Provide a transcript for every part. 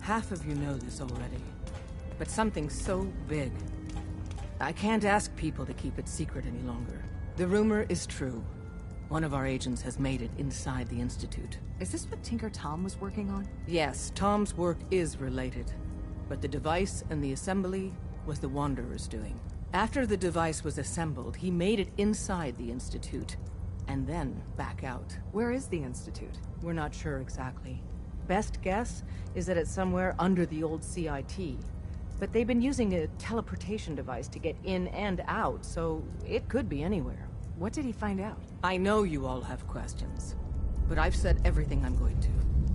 Half of you know this already. But something so big. I can't ask people to keep it secret any longer. The rumor is true. One of our agents has made it inside the Institute. Is this what Tinker Tom was working on? Yes, Tom's work is related. But the device and the assembly was the Wanderer's doing. After the device was assembled, he made it inside the Institute, and then back out. Where is the Institute? We're not sure exactly. Best guess is that it's somewhere under the old CIT. But they've been using a teleportation device to get in and out, so it could be anywhere. What did he find out? I know you all have questions, but I've said everything I'm going to.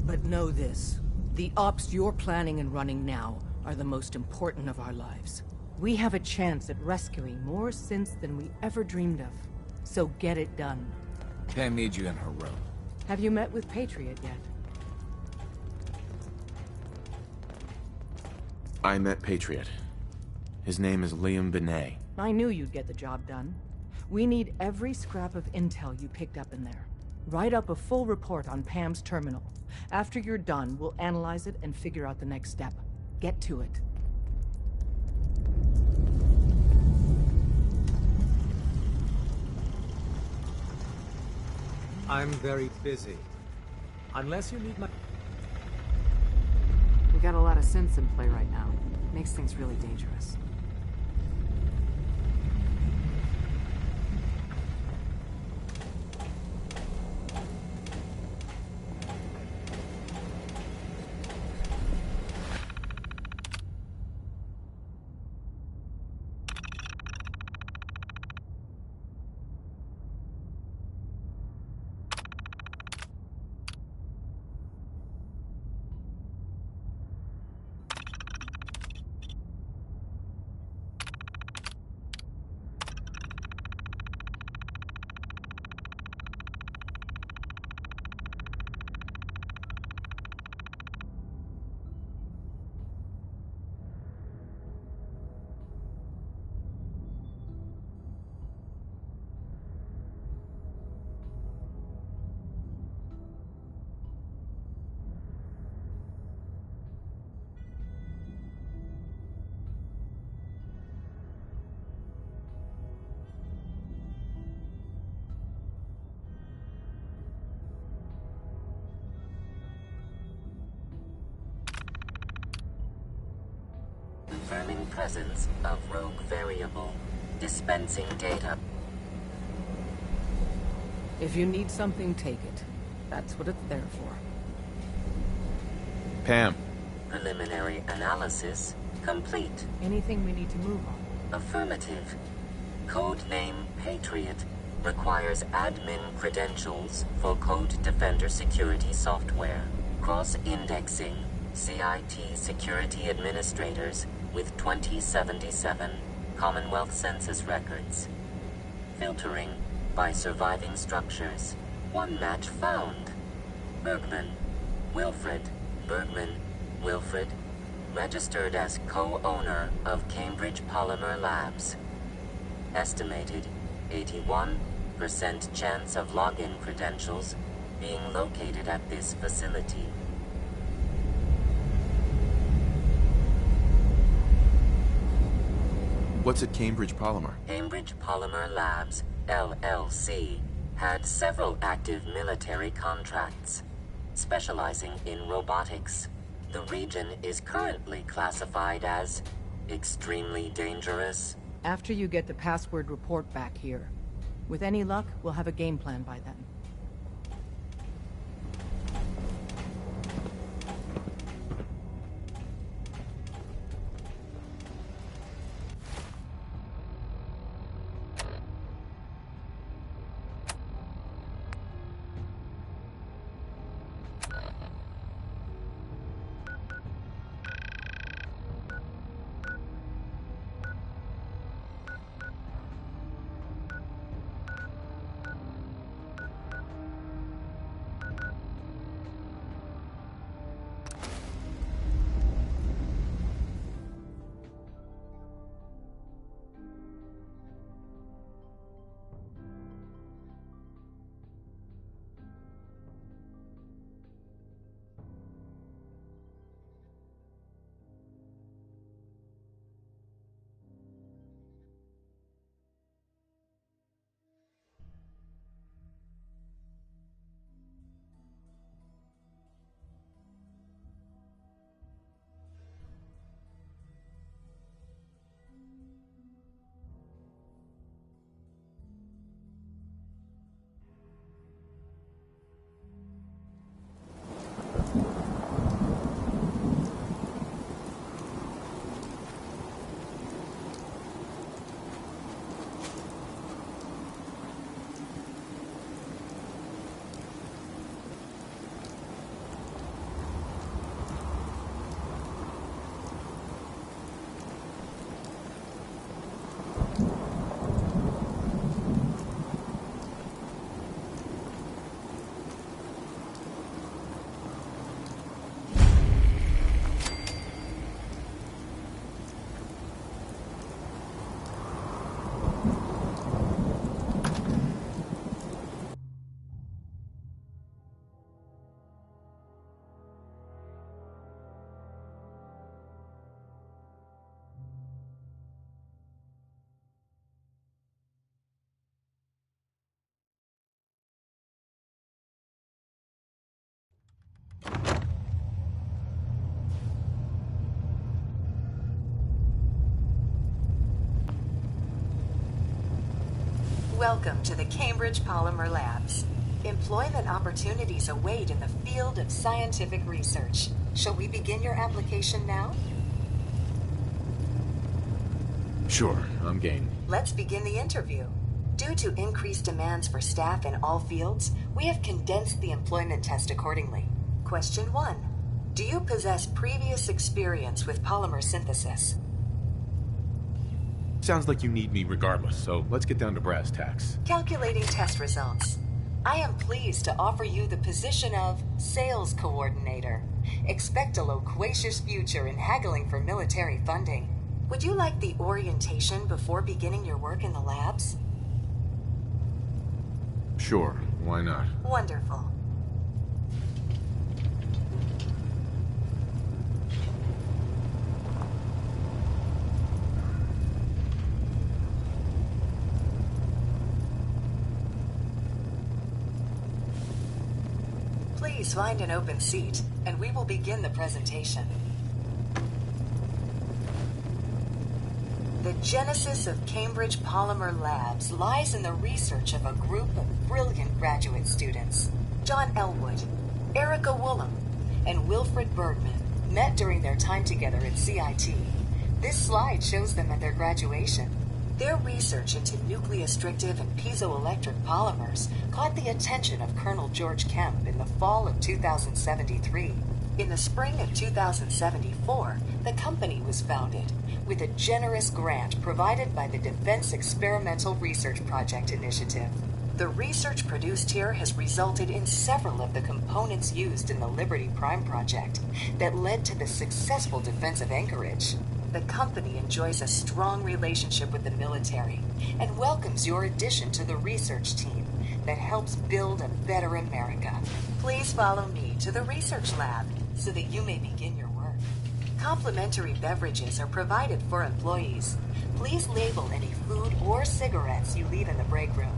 But know this, the ops you're planning and running now are the most important of our lives. We have a chance at rescuing more synths than we ever dreamed of. So get it done. Pam needs you in her room. Have you met with Patriot yet? I met Patriot. His name is Liam Benet. I knew you'd get the job done. We need every scrap of intel you picked up in there. Write up a full report on Pam's terminal. After you're done, we'll analyze it and figure out the next step. Get to it. I'm very busy. Unless you need my... We got a lot of synths in play right now. Makes things really dangerous. Confirming presence of rogue variable. Dispensing data. If you need something, take it. That's what it's there for. Pam. Preliminary analysis complete. Anything we need to move on? Affirmative. Codename Patriot requires admin credentials for Code Defender security software. Cross-indexing CIT security administrators with 2077 Commonwealth Census records. Filtering by surviving structures. One match found. Bergman. Wilfred. Bergman. Wilfred. Registered as co-owner of Cambridge Polymer Labs. Estimated 81% chance of login credentials being located at this facility. What's at Cambridge Polymer? Cambridge Polymer Labs, LLC, had several active military contracts, specializing in robotics. The region is currently classified as extremely dangerous. After you get the password report back here. With any luck, we'll have a game plan by then. Welcome to the Cambridge Polymer Labs. Employment opportunities await in the field of scientific research. Shall we begin your application now? Sure, I'm game. Let's begin the interview. Due to increased demands for staff in all fields, we have condensed the employment test accordingly. Question 1. Do you possess previous experience with polymer synthesis? Sounds like you need me regardless, so let's get down to brass tacks. Calculating test results. I am pleased to offer you the position of Sales Coordinator. Expect a loquacious future in haggling for military funding. Would you like the orientation before beginning your work in the labs? Sure, why not? Wonderful. Please find an open seat, and we will begin the presentation. The genesis of Cambridge Polymer Labs lies in the research of a group of brilliant graduate students. John Elwood, Erica Woolham, and Wilfred Bergman met during their time together at CIT. This slide shows them at their graduation. Their research into nucleostrictive and piezoelectric polymers caught the attention of Colonel George Kemp in the fall of 2073. In the spring of 2074, the company was founded, with a generous grant provided by the Defense Experimental Research Project Initiative. The research produced here has resulted in several of the components used in the Liberty Prime project that led to the successful defense of Anchorage. The company enjoys a strong relationship with the military and welcomes your addition to the research team that helps build a better America. Please follow me to the research lab so that you may begin your work. Complimentary beverages are provided for employees. Please label any food or cigarettes you leave in the break room.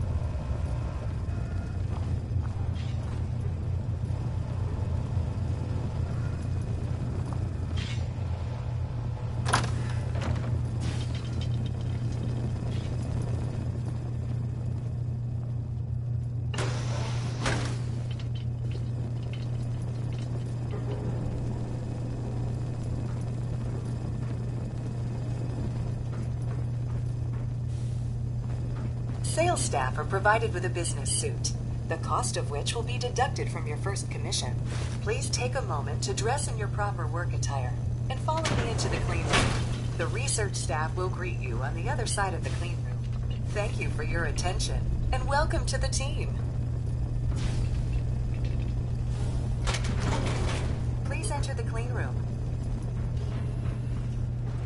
Sales staff are provided with a business suit, the cost of which will be deducted from your first commission. Please take a moment to dress in your proper work attire and follow me into the clean room. The research staff will greet you on the other side of the clean room. Thank you for your attention and welcome to the team. Please enter the clean room.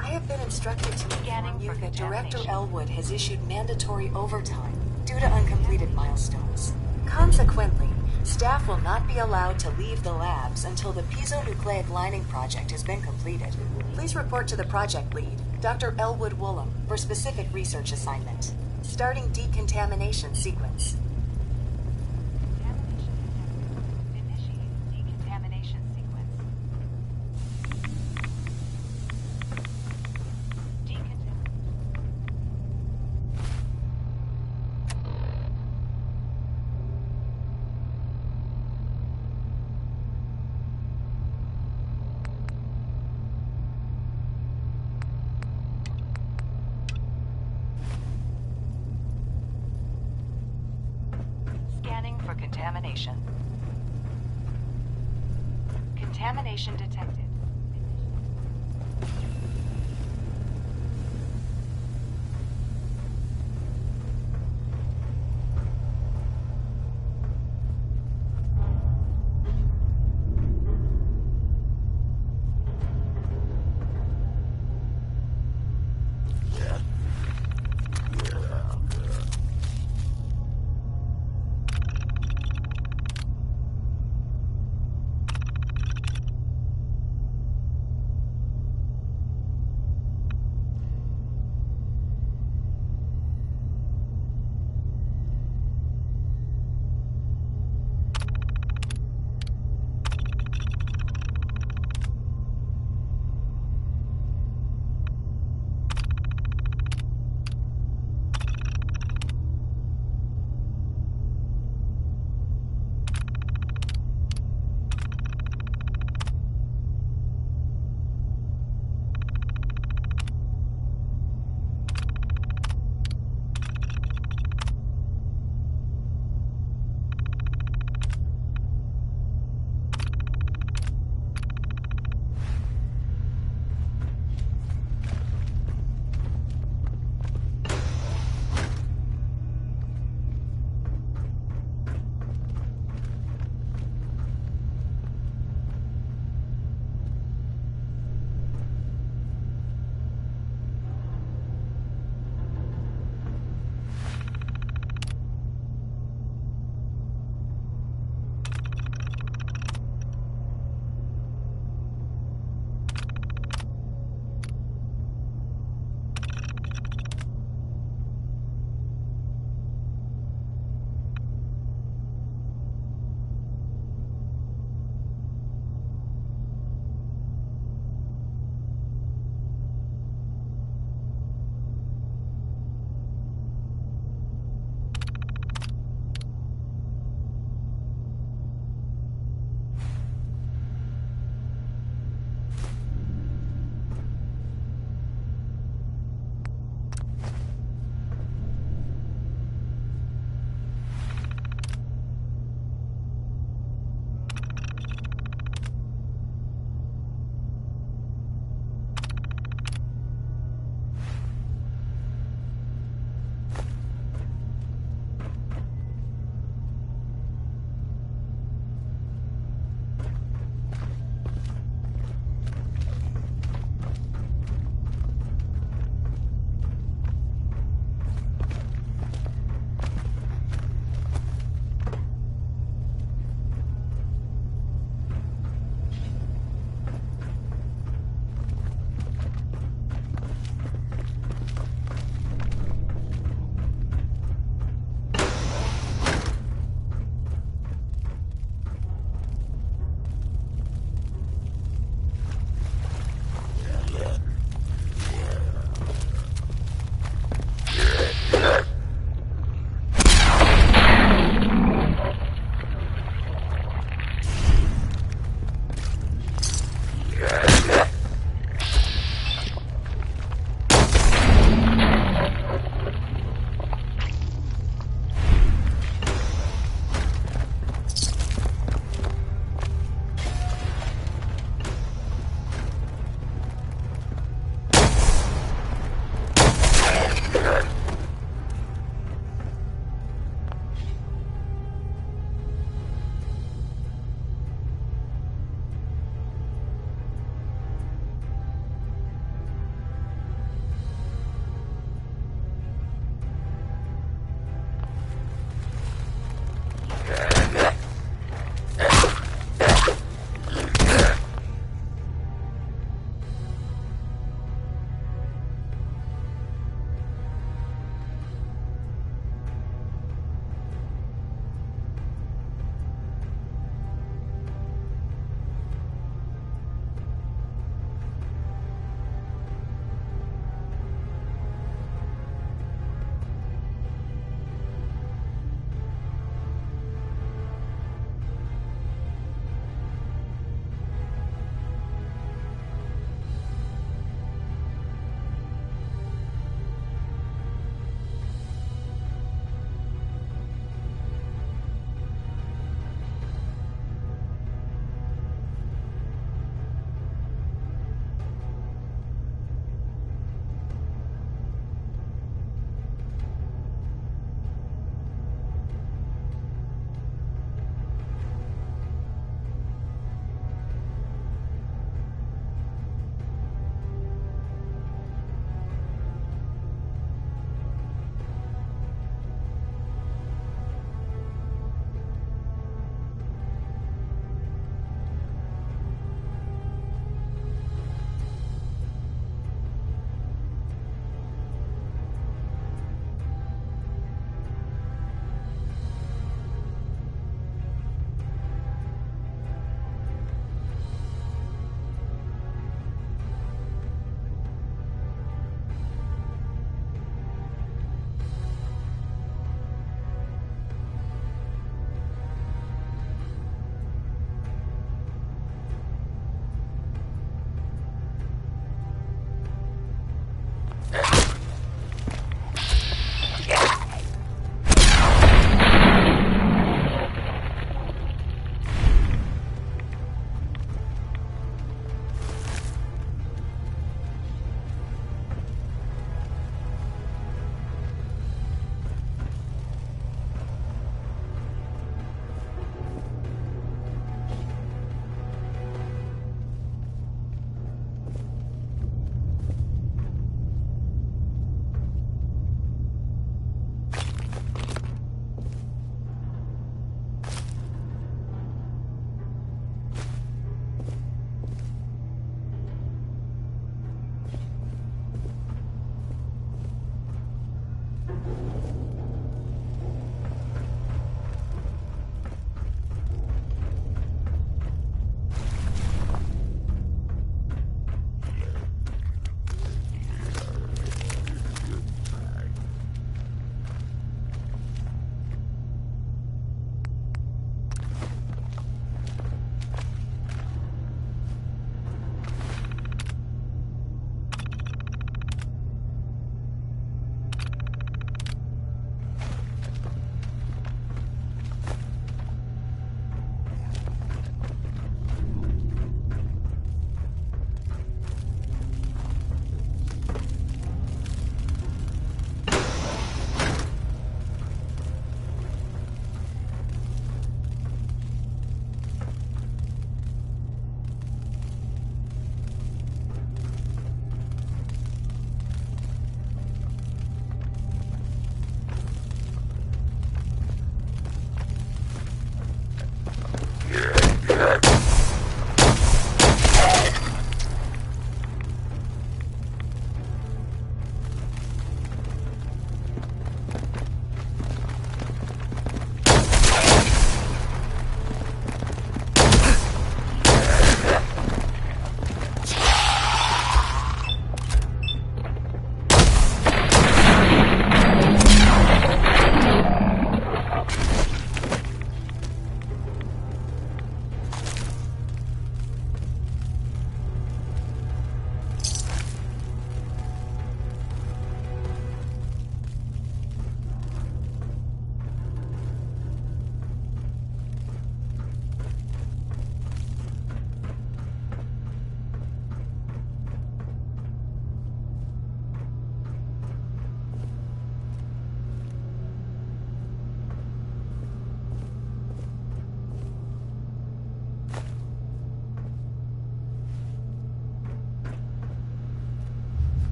I have been instructed to inform you that Director Elwood has issued mandatory overtime due to uncompleted milestones. Consequently, staff will not be allowed to leave the labs until the piezonucleic lining project has been completed. Please report to the project lead, Dr. Elwood Woolham, for specific research assignment. Starting decontamination sequence. For contamination. Contamination detected.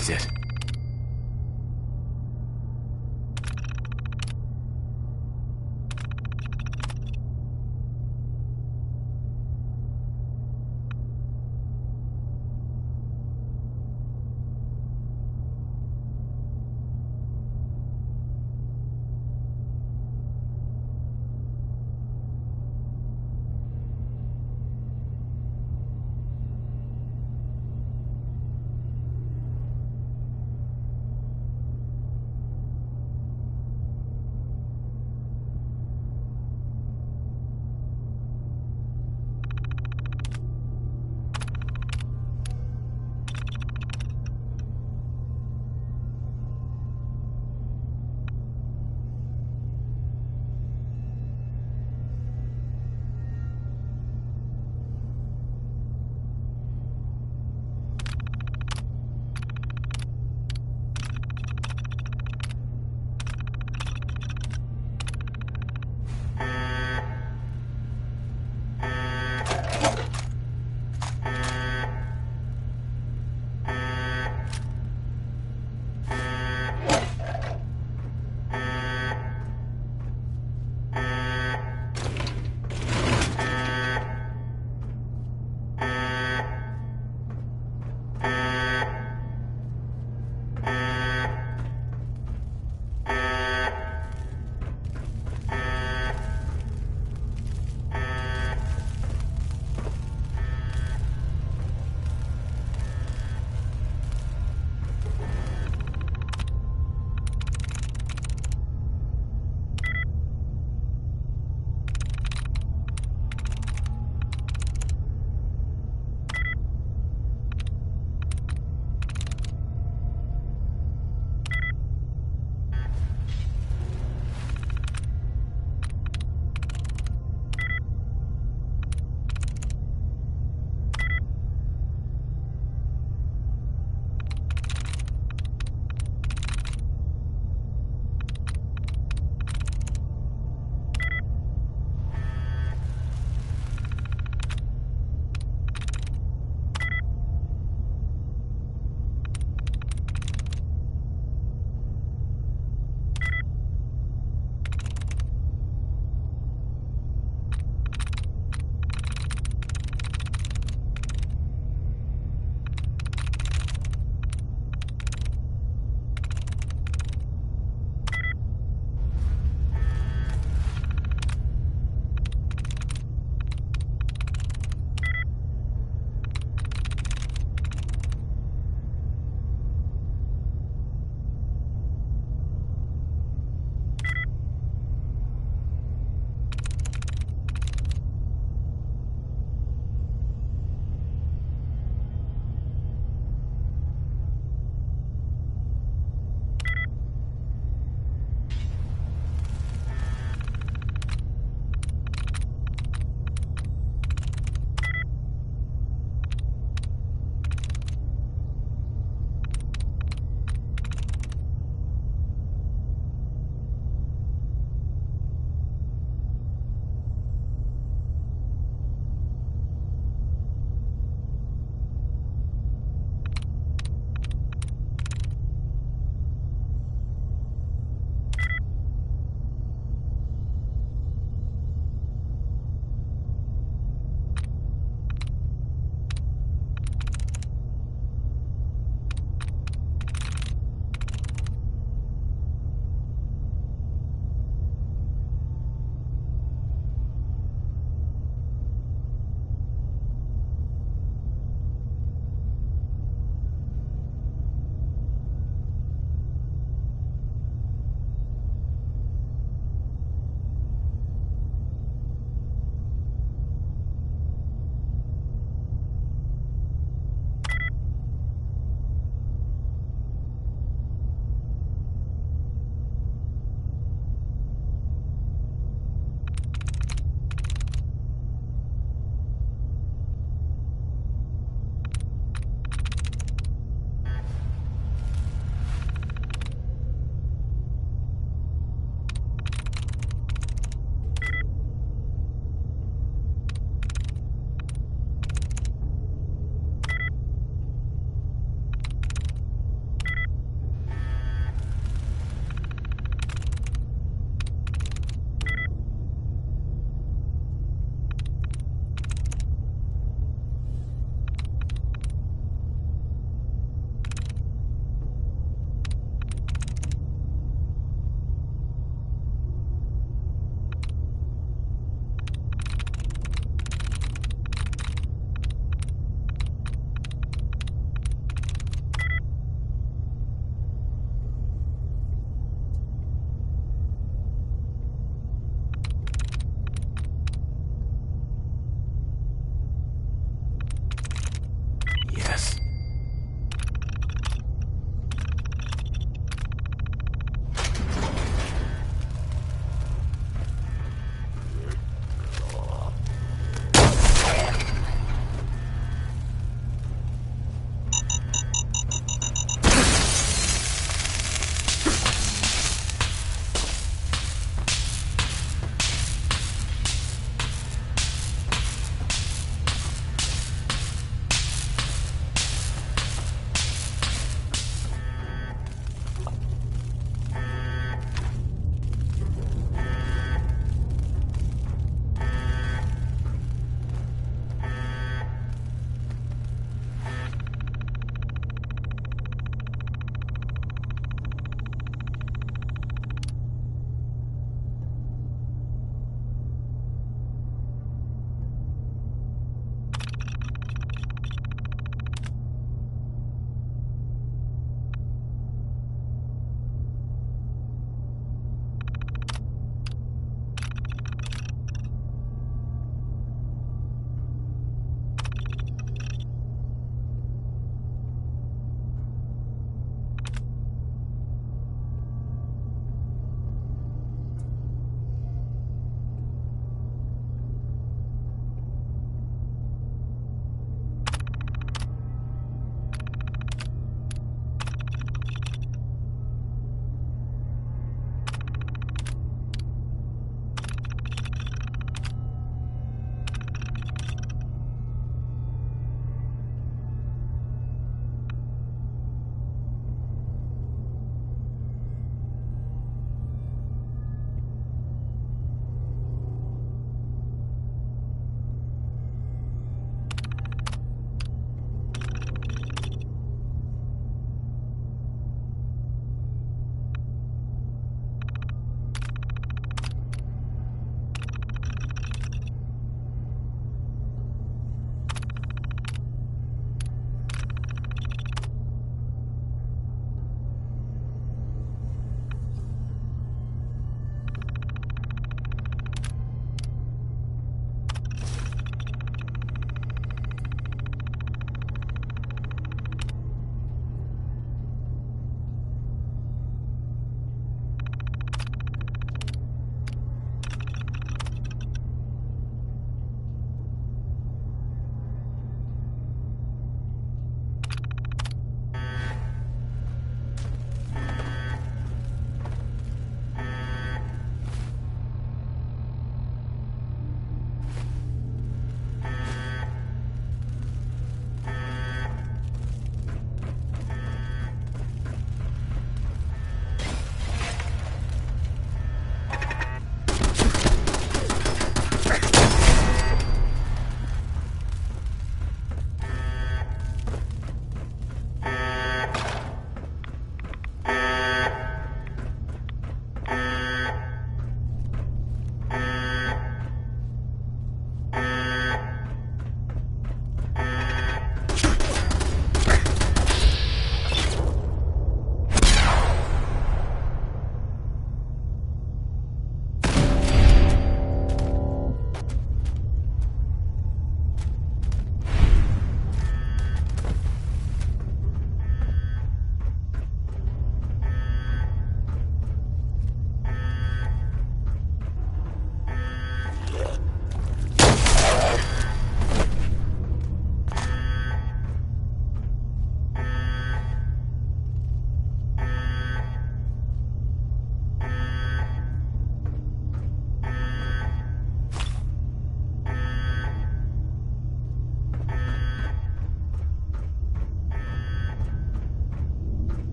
exit.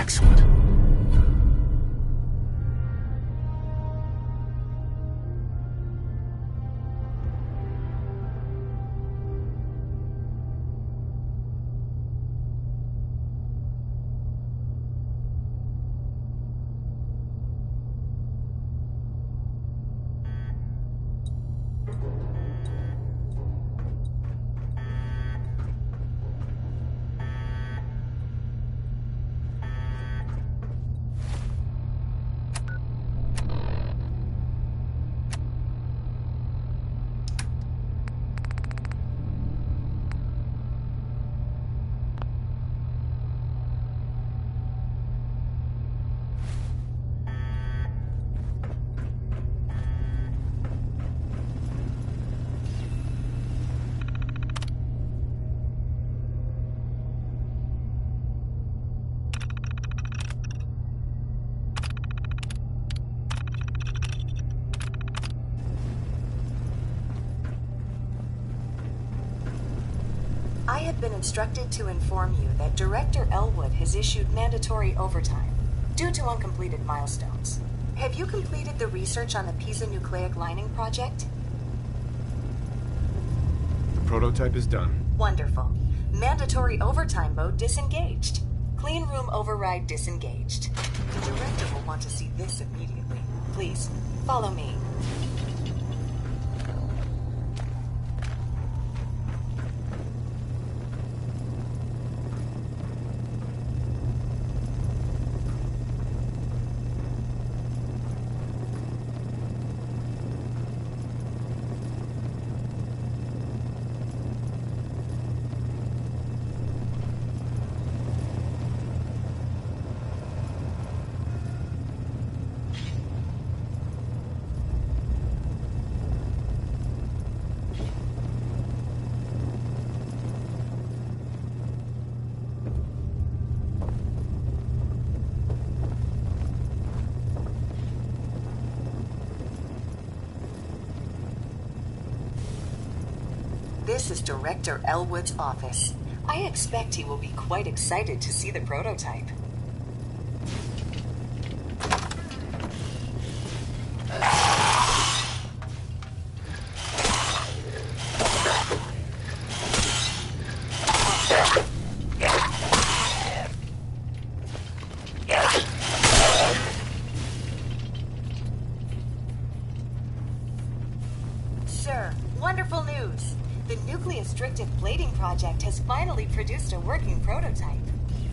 Excellent. I have been instructed to inform you that Director Elwood has issued mandatory overtime due to uncompleted milestones. Have you completed the research on the Pisa nucleic lining project? The prototype is done. Wonderful. Mandatory overtime mode disengaged. Clean room override disengaged. The director will want to see this immediately. Please, follow me. This is Director Elwood's office. I expect he will be quite excited to see the prototype. Sir, wonderful news. The nucleostrictive plating project has finally produced a working prototype.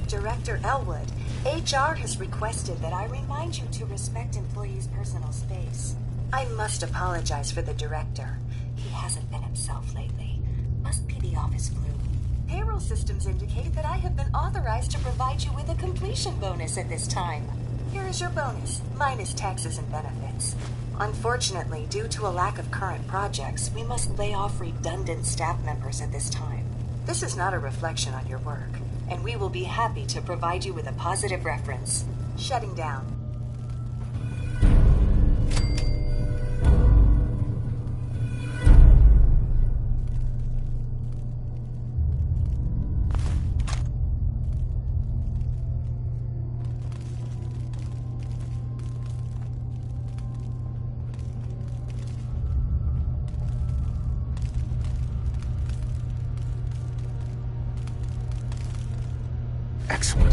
Director Elwood, HR has requested that I remind you to respect employees' personal space. I must apologize for the director. He hasn't been himself lately. Must be the office flu. Payroll systems indicate that I have been authorized to provide you with a completion bonus at this time. Here is your bonus, minus taxes and benefits. Unfortunately, due to a lack of current projects, we must lay off redundant staff members at this time. This is not a reflection on your work, and we will be happy to provide you with a positive reference. Shutting down. Excellent.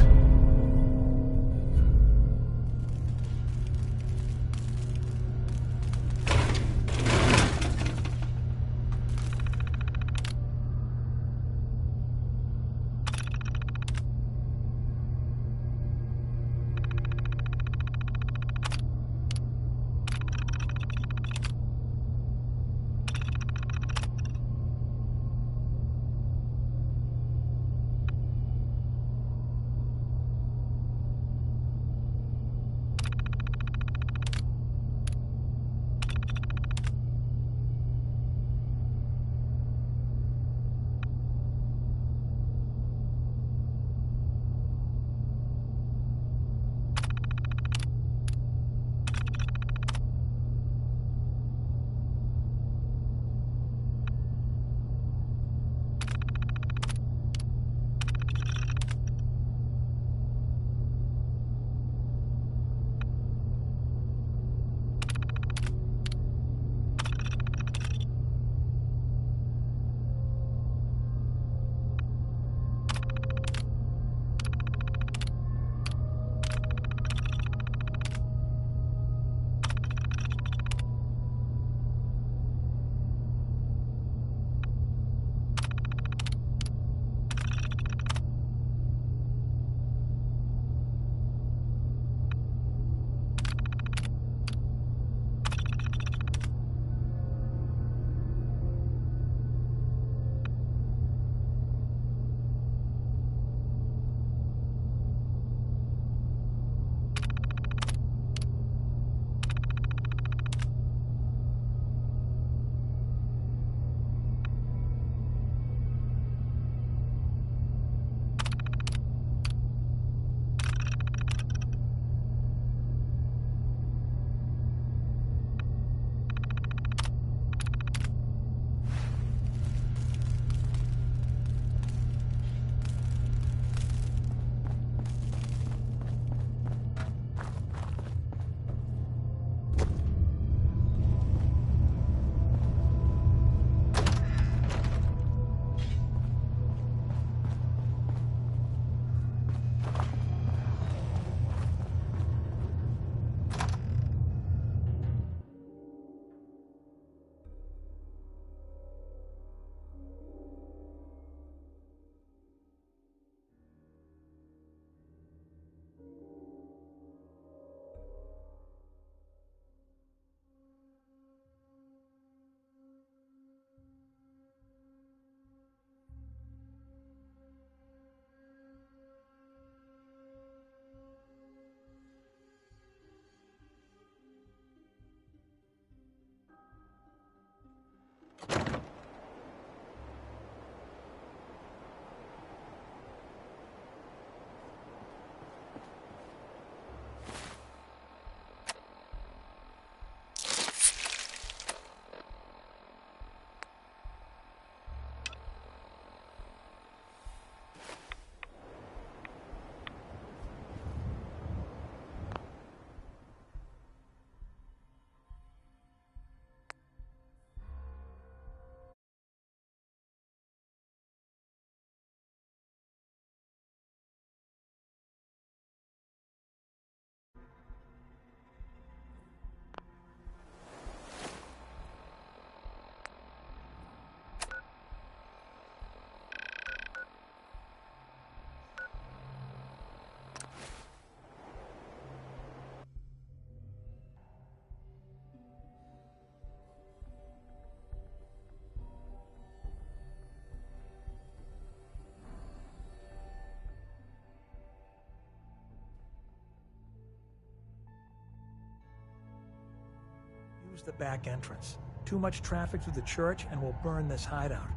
Use the back entrance. Too much traffic through the church and we'll burn this hideout.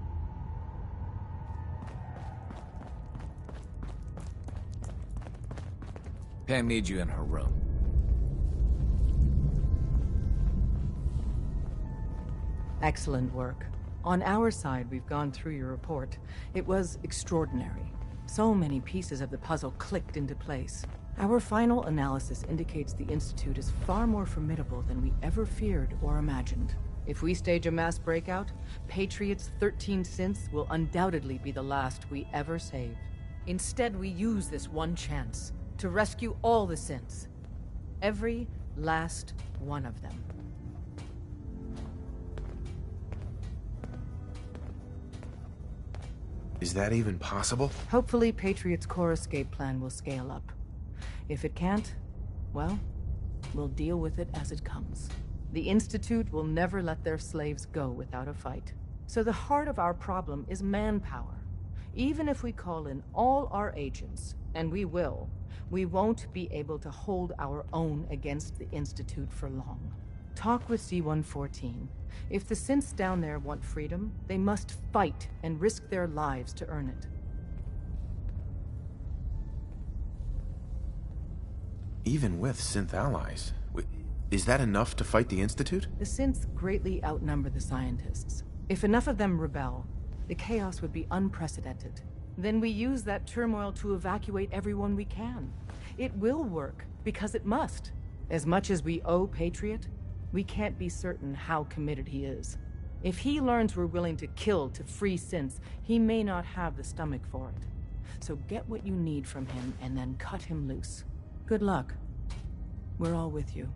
Pam needs you in her room. Excellent work. On our side, we've gone through your report. It was extraordinary. So many pieces of the puzzle clicked into place. Our final analysis indicates the Institute is far more formidable than we ever feared or imagined. If we stage a mass breakout, Patriot's 13 synths will undoubtedly be the last we ever save. Instead, we use this one chance to rescue all the synths. Every last one of them. Is that even possible? Hopefully, Patriot's core escape plan will scale up. If it can't, well, we'll deal with it as it comes. The Institute will never let their slaves go without a fight. So the heart of our problem is manpower. Even if we call in all our agents, and we will, we won't be able to hold our own against the Institute for long. Talk with C-114. If the synths down there want freedom, they must fight and risk their lives to earn it. Even with synth allies, is that enough to fight the Institute? The synths greatly outnumber the scientists. If enough of them rebel, the chaos would be unprecedented. Then we use that turmoil to evacuate everyone we can. It will work, because it must. As much as we owe Patriot, we can't be certain how committed he is. If he learns we're willing to kill to free synths, he may not have the stomach for it. So get what you need from him and then cut him loose. Good luck. We're all with you.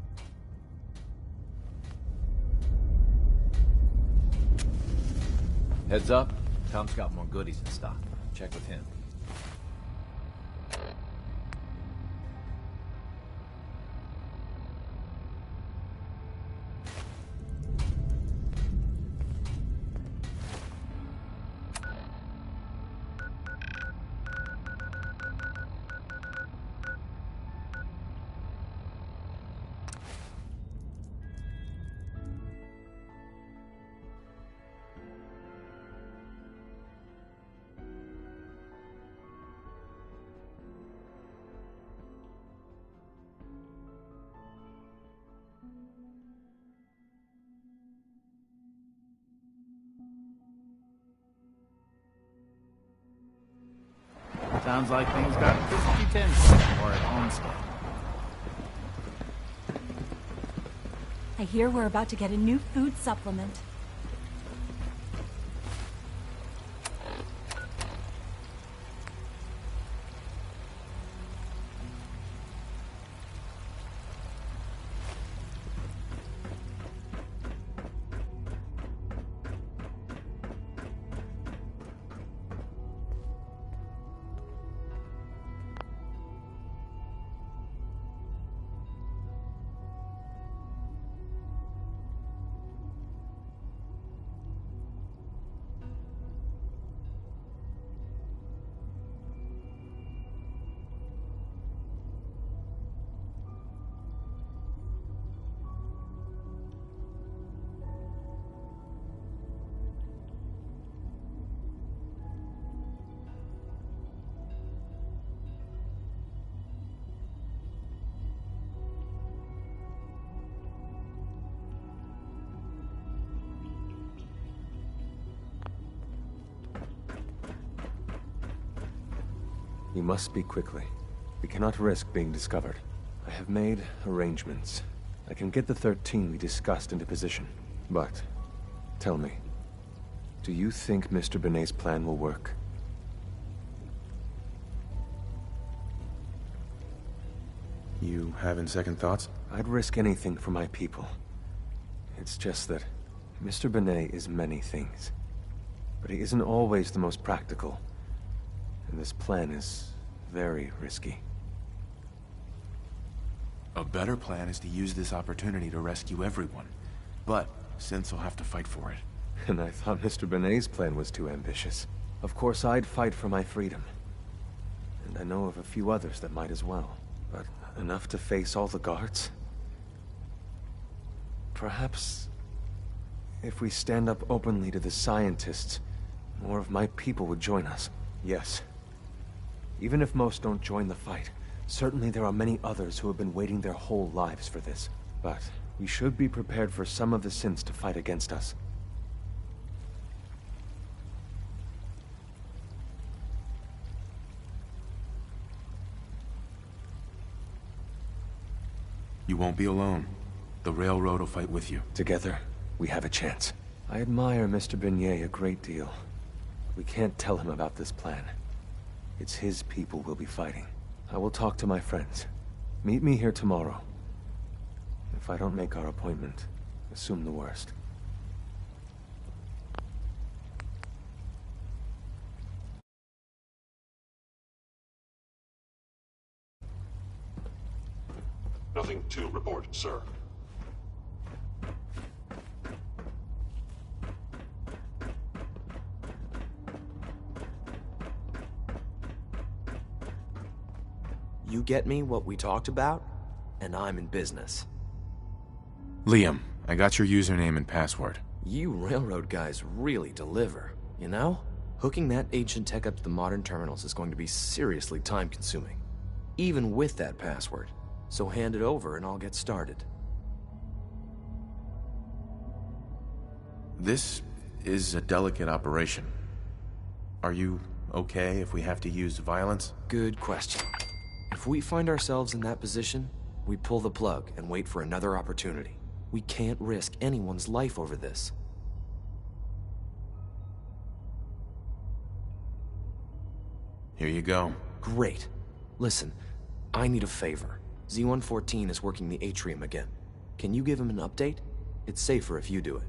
Heads up, Tom's got more goodies in stock. Check with him. Sounds like things got pretty tense or at Homestead. I hear we're about to get a new food supplement. You must speak quickly. We cannot risk being discovered. I have made arrangements. I can get the 13 we discussed into position. But, tell me, do you think Mr. Benet's plan will work? You having second thoughts? I'd risk anything for my people. It's just that Mr. Benet is many things. But he isn't always the most practical. And this plan is very risky. A better plan is to use this opportunity to rescue everyone. But synths will have to fight for it. And I thought Mr. Benet's plan was too ambitious. Of course, I'd fight for my freedom. And I know of a few others that might as well. But enough to face all the guards? Perhaps if we stand up openly to the scientists, more of my people would join us. Yes. Even if most don't join the fight, certainly there are many others who have been waiting their whole lives for this. But we should be prepared for some of the sins to fight against us. You won't be alone. The Railroad will fight with you. Together, we have a chance. I admire Mr. Beignet a great deal. We can't tell him about this plan. It's his people we'll be fighting. I will talk to my friends. Meet me here tomorrow. If I don't make our appointment, assume the worst. Nothing to report, sir. You get me what we talked about, and I'm in business. Liam, I got your username and password. You railroad guys really deliver, you know? Hooking that ancient tech up to the modern terminals is going to be seriously time-consuming, even with that password. So hand it over and I'll get started. This is a delicate operation. Are you okay if we have to use violence? Good question. If we find ourselves in that position, we pull the plug and wait for another opportunity. We can't risk anyone's life over this. Here you go. Great. Listen, I need a favor. Z-114 is working the atrium again. Can you give him an update? It's safer if you do it.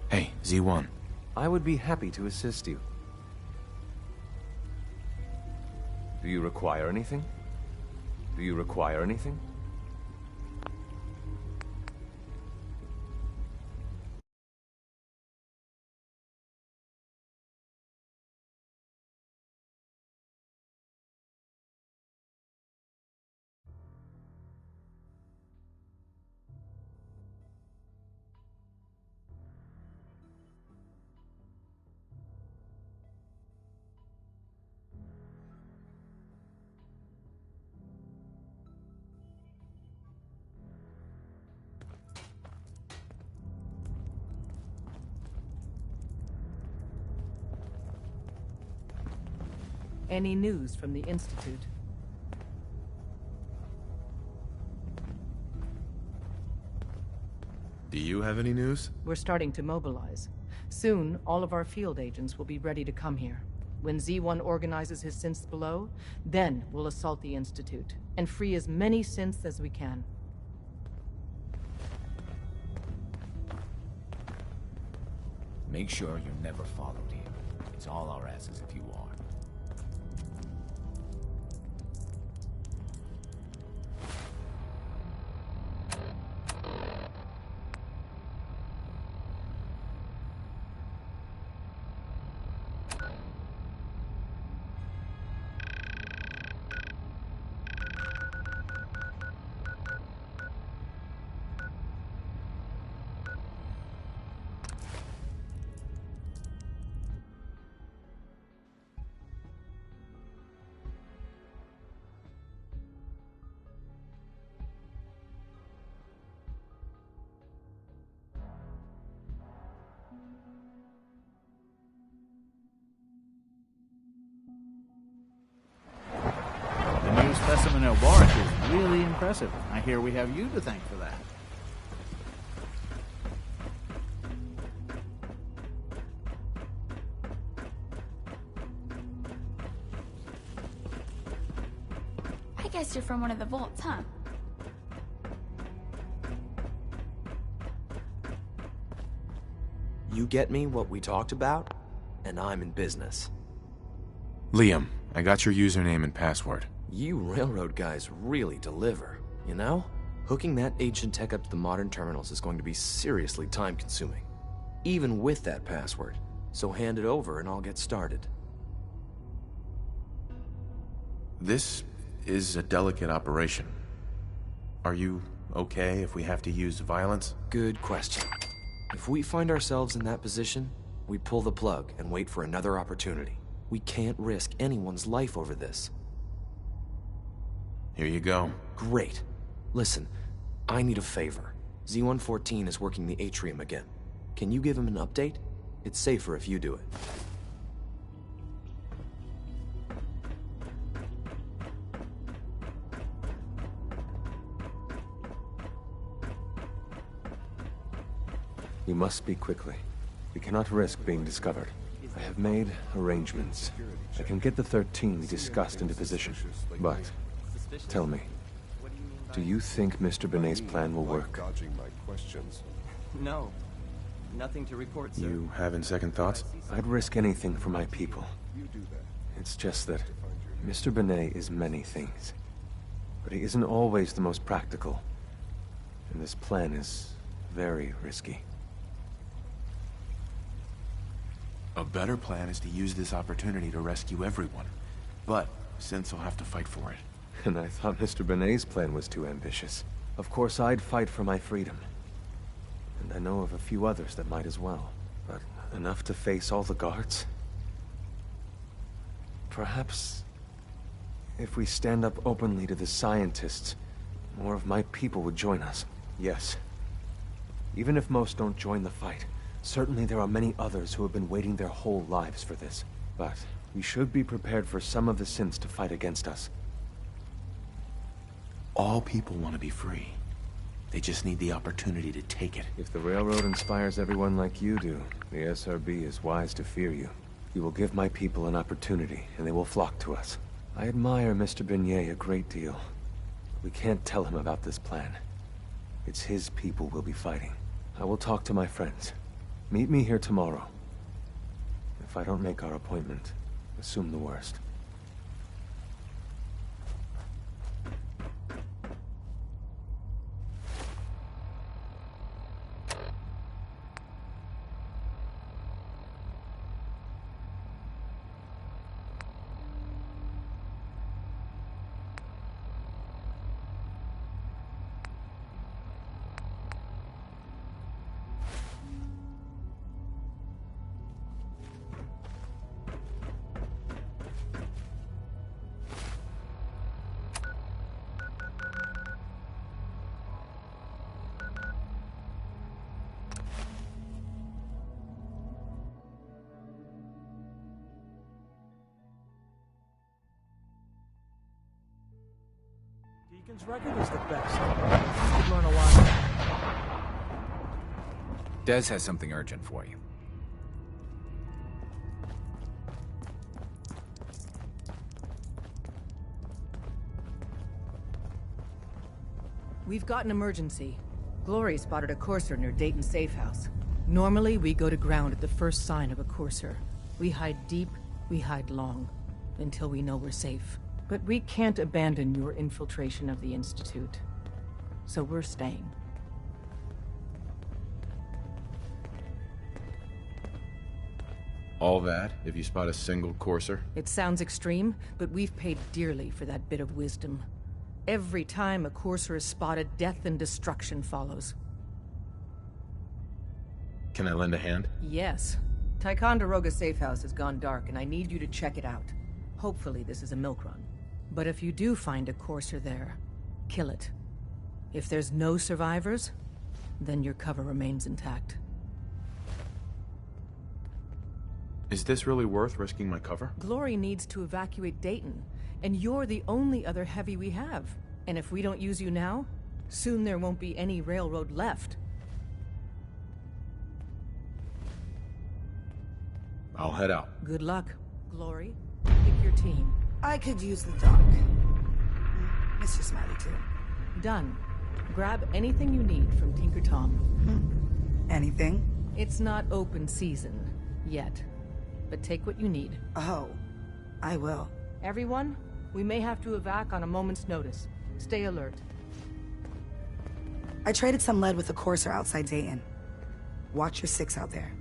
Hey, Z1. I would be happy to assist you. Do you require anything? Do you require anything? Any news from the Institute? Do you have any news? We're starting to mobilize. Soon, all of our field agents will be ready to come here. When Z1 organizes his synths below, then we'll assault the Institute and free as many synths as we can. Make sure you're never followed here. It's all our asses if you are. The new specimen at Warwick is really impressive. I hear we have you to thank for that. I guess you're from one of the vaults, huh? You get me what we talked about, and I'm in business. Liam, I got your username and password. You railroad guys really deliver, you know? Hooking that ancient tech up to the modern terminals is going to be seriously time-consuming, even with that password. So hand it over and I'll get started. This is a delicate operation. Are you okay if we have to use violence? Good question. If we find ourselves in that position, we pull the plug and wait for another opportunity. We can't risk anyone's life over this. Here you go. Great. Listen, I need a favor. Z-114 is working the atrium again. Can you give him an update? It's safer if you do it. You must speak quickly. We cannot risk being discovered. I have made arrangements. I can get the 13 we discussed into position. But, tell me, do you think Mr. Benet's plan will work? Dodging my questions. No. Nothing to report, sir. You having second thoughts? I'd risk anything for my people. You do that. It's just that Mr. Benet is many things. But he isn't always the most practical. And this plan is very risky. A better plan is to use this opportunity to rescue everyone. But Synths will have to fight for it. And I thought Mr. Benet's plan was too ambitious. Of course, I'd fight for my freedom. And I know of a few others that might as well. But enough to face all the guards? Perhaps, if we stand up openly to the scientists, more of my people would join us. Yes. Even if most don't join the fight, certainly there are many others who have been waiting their whole lives for this. But we should be prepared for some of the Synths to fight against us. All people want to be free. They just need the opportunity to take it. If the Railroad inspires everyone like you do, the SRB is wise to fear you. You will give my people an opportunity, and they will flock to us. I admire Mr. Benet a great deal. We can't tell him about this plan. It's his people we'll be fighting. I will talk to my friends. Meet me here tomorrow. If I don't make our appointment, assume the worst. Deacon's record is the best. You could learn a lot. Des has something urgent for you. We've got an emergency. Glory spotted a courser near Dayton Safe House. Normally, we go to ground at the first sign of a courser. We hide deep, we hide long, until we know we're safe. But we can't abandon your infiltration of the Institute. So we're staying. All that, if you spot a single courser? It sounds extreme, but we've paid dearly for that bit of wisdom. Every time a courser is spotted, death and destruction follows. Can I lend a hand? Yes. Ticonderoga Safe House has gone dark, and I need you to check it out. Hopefully this is a milk run. But if you do find a courser there, kill it. If there's no survivors, then your cover remains intact. Is this really worth risking my cover? Glory needs to evacuate Dayton, and you're the only other heavy we have. And if we don't use you now, soon there won't be any railroad left. I'll head out. Good luck. Glory, pick your team. I could use the dock. Mr. Smiley, too. Done. Grab anything you need from Tinker Tom. Anything? It's not open season yet, but take what you need. Oh, I will. Everyone, We may have to evac on a moment's notice. Stay alert. I traded some lead with the courser outside Dayton. Watch your 6 out there.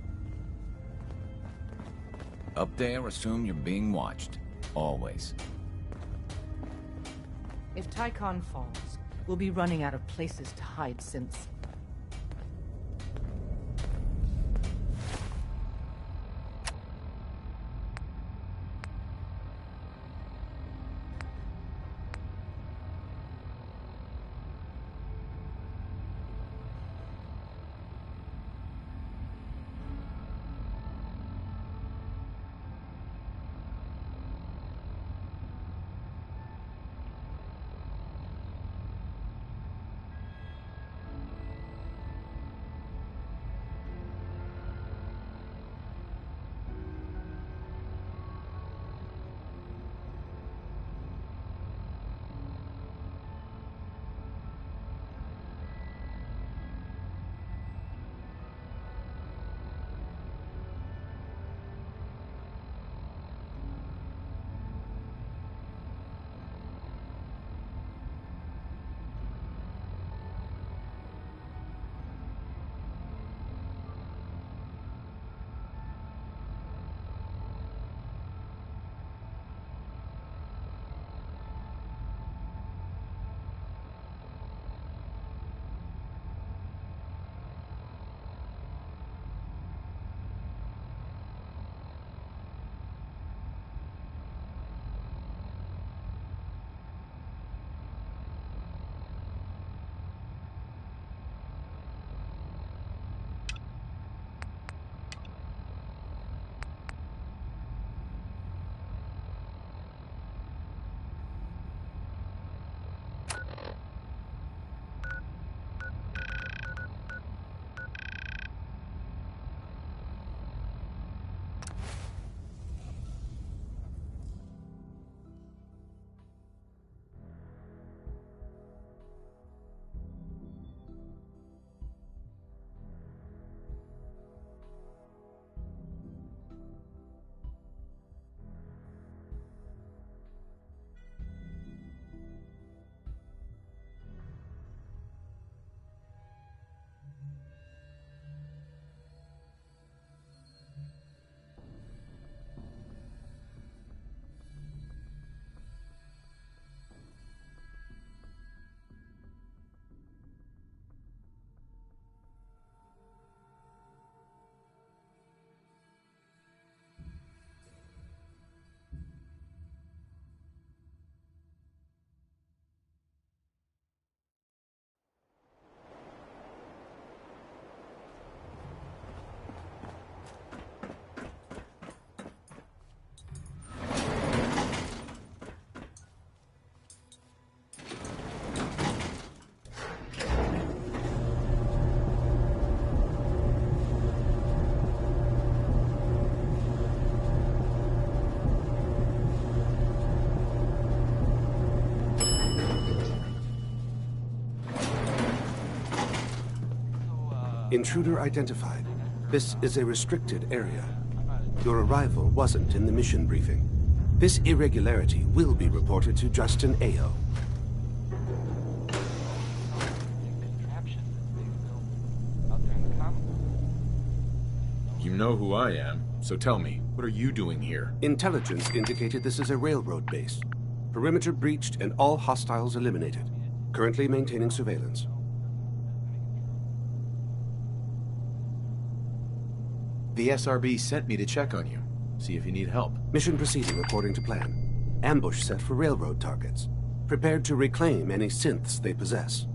Up there, assume you're being watched. Always. If Tycon falls, we'll be running out of places to hide since... Intruder identified. This is a restricted area. Your arrival wasn't in the mission briefing. This irregularity will be reported to Justin Ayo. You know who I am, so tell me, what are you doing here? Intelligence indicated this is a railroad base. Perimeter breached and all hostiles eliminated. Currently maintaining surveillance. The SRB sent me to check on you, see if you need help. Mission proceeding according to plan. Ambush set for railroad targets. Prepared to reclaim any synths they possess.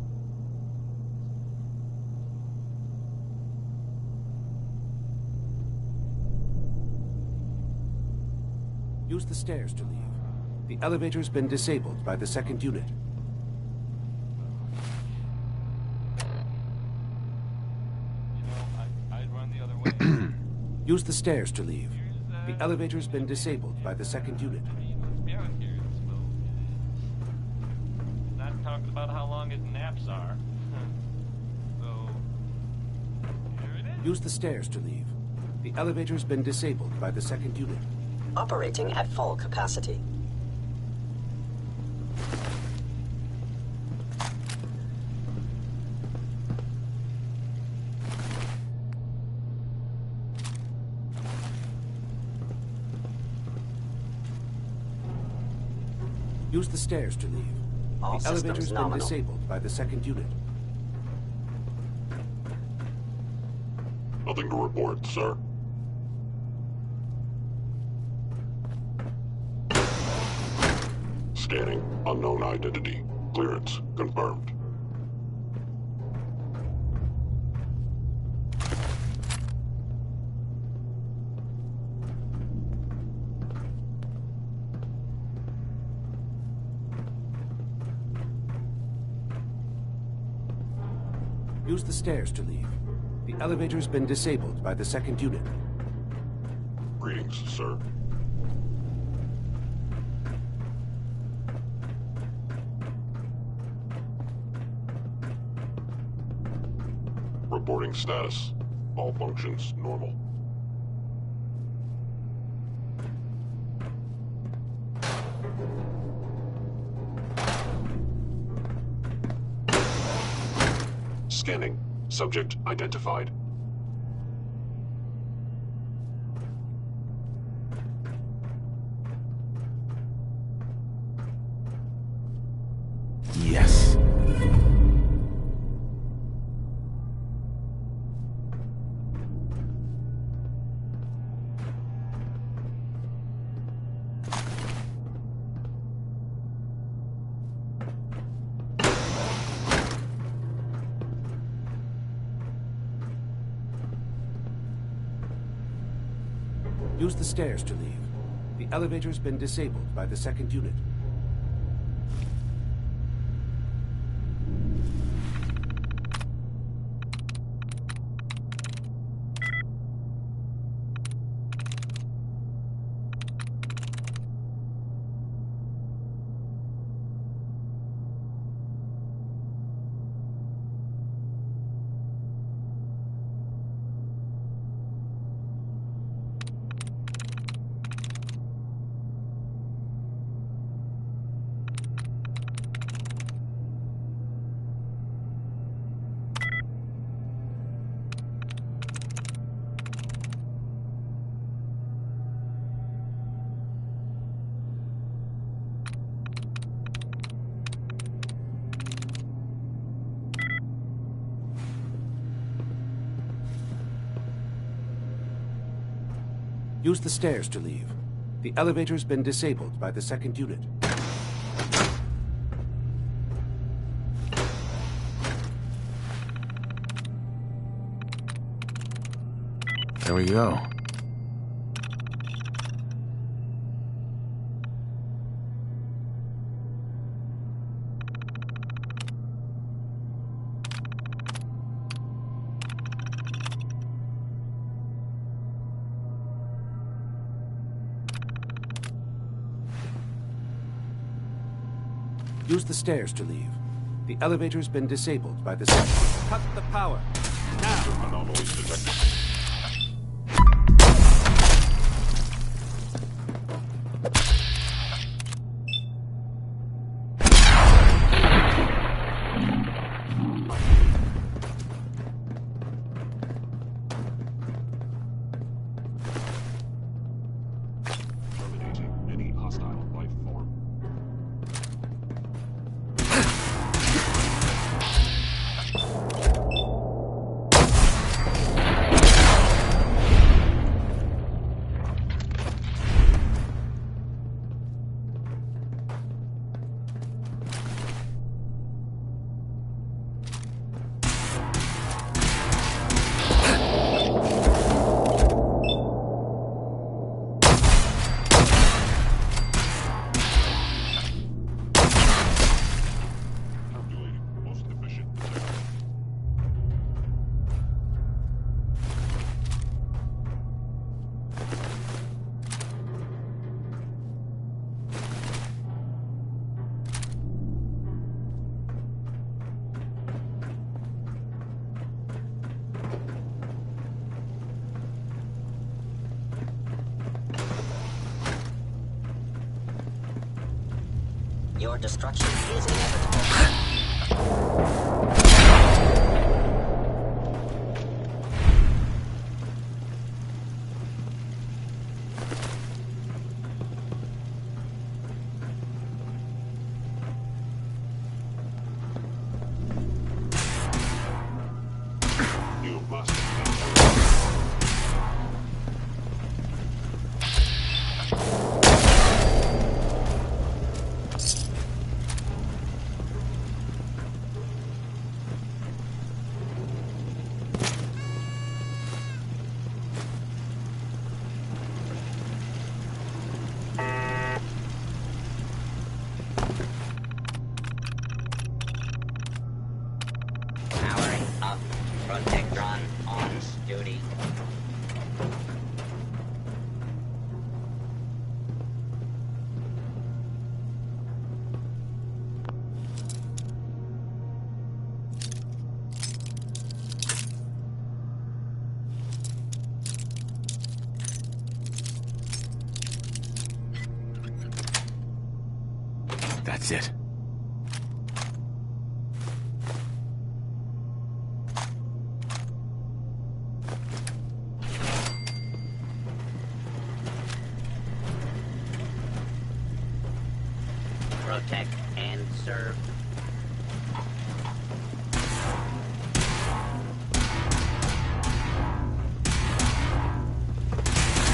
Use the stairs to leave. The elevator's been disabled by the second unit. Use the stairs to leave. The elevator's been disabled by the second unit. Not talking about how long his naps are. So, here it is. Use the stairs to leave. The elevator's been disabled by the second unit. Operating at full capacity. Use the stairs to leave. All The elevator's systems been nominal. disabled by the second unit. Nothing to report, sir. Scanning. Unknown identity. Clearance confirmed. Use the stairs to leave. The elevator's been disabled by the second unit. Greetings, sir. Reporting status. All functions normal. Scanning. Subject identified. Yes. Use the stairs to leave. The elevator's been disabled by the second unit. Use the stairs to leave. The elevator's been disabled by the second unit. There we go. Use the stairs to leave. The elevator's been disabled by the second. Cut the power. Now! Anomalies detected. Terminating any hostile life form. Your destruction is inevitable. Protectron on duty. That's it. Protect and serve.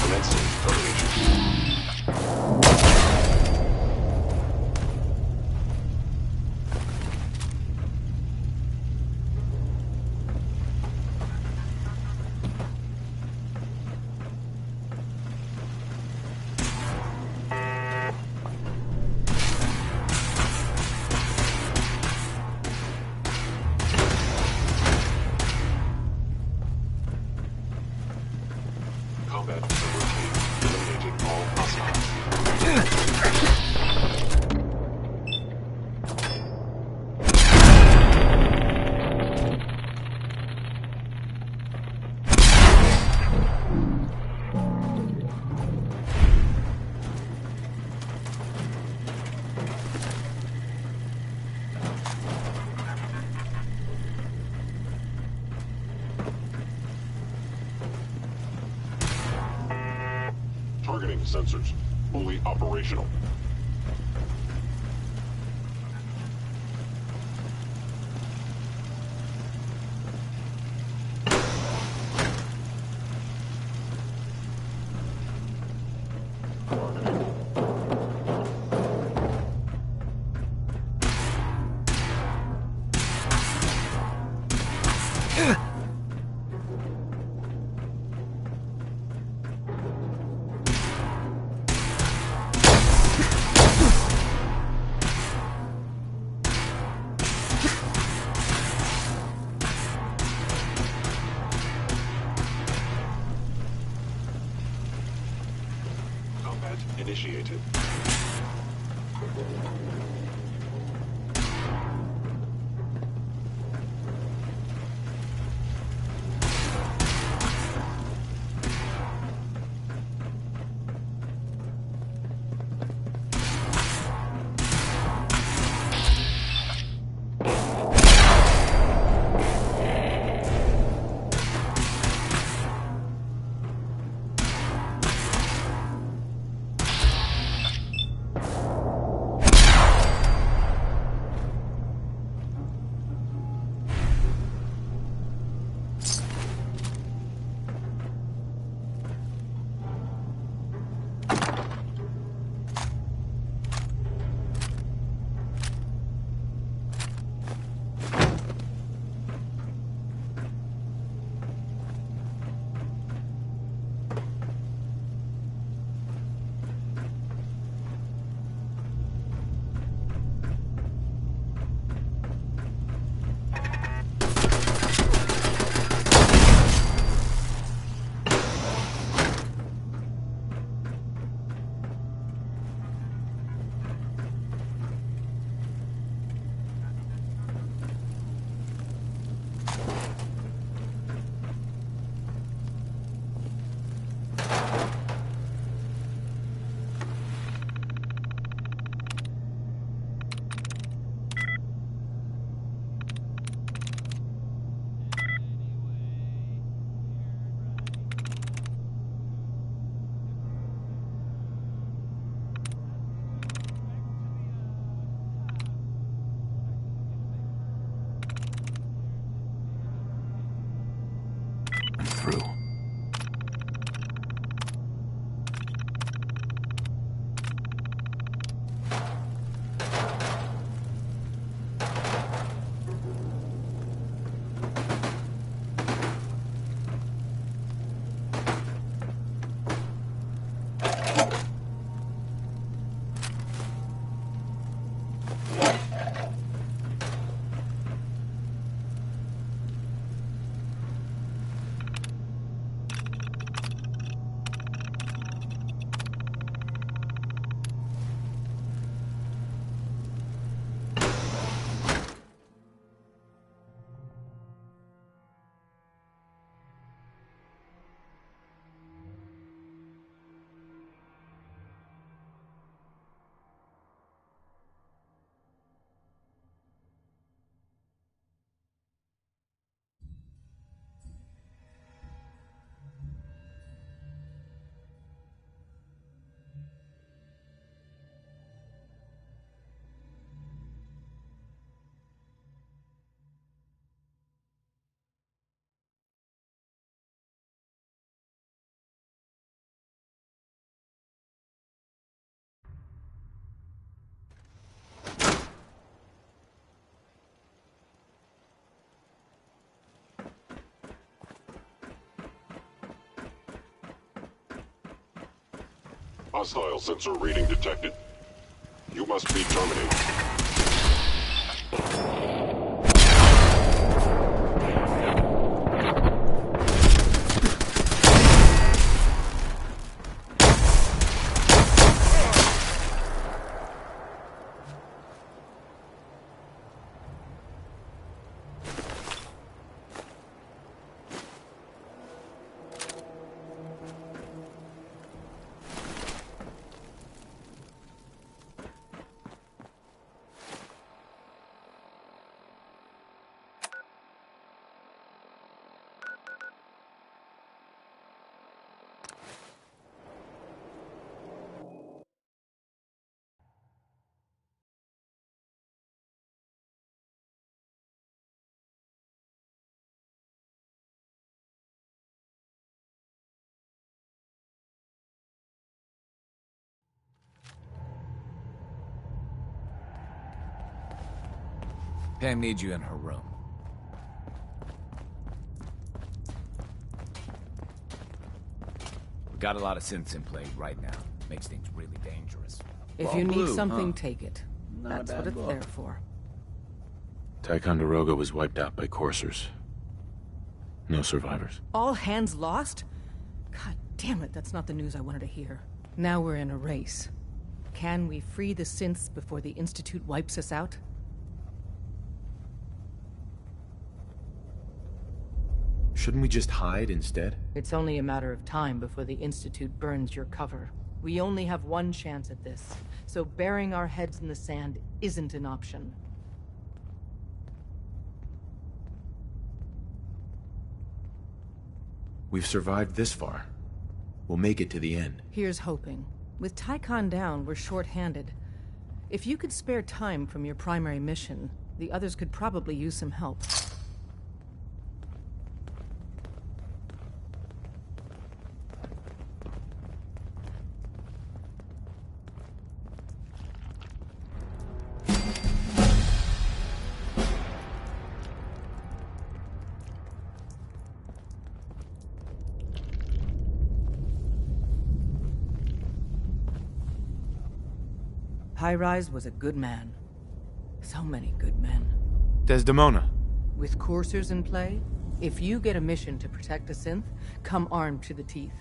Commencing termination. Combat routine. Eliminating all hostiles. Targeting sensors fully operational. Combat initiated. Through. Hostile sensor reading detected. You must be terminated. Pam needs you in her room. We got a lot of synths in play right now. Makes things really dangerous. If you need something, take it. That's what it's there for. Ticonderoga was wiped out by coursers. No survivors. All hands lost? God damn it, that's not the news I wanted to hear. Now we're in a race. Can we free the synths before the Institute wipes us out? Shouldn't we just hide instead? It's only a matter of time before the Institute burns your cover. We only have one chance at this, so burying our heads in the sand isn't an option. We've survived this far. We'll make it to the end. Here's hoping. With Tycon down, we're short-handed. If you could spare time from your primary mission, the others could probably use some help. High-Rise was a good man. So many good men. Desdemona. With coursers in play, if you get a mission to protect a synth, come armed to the teeth.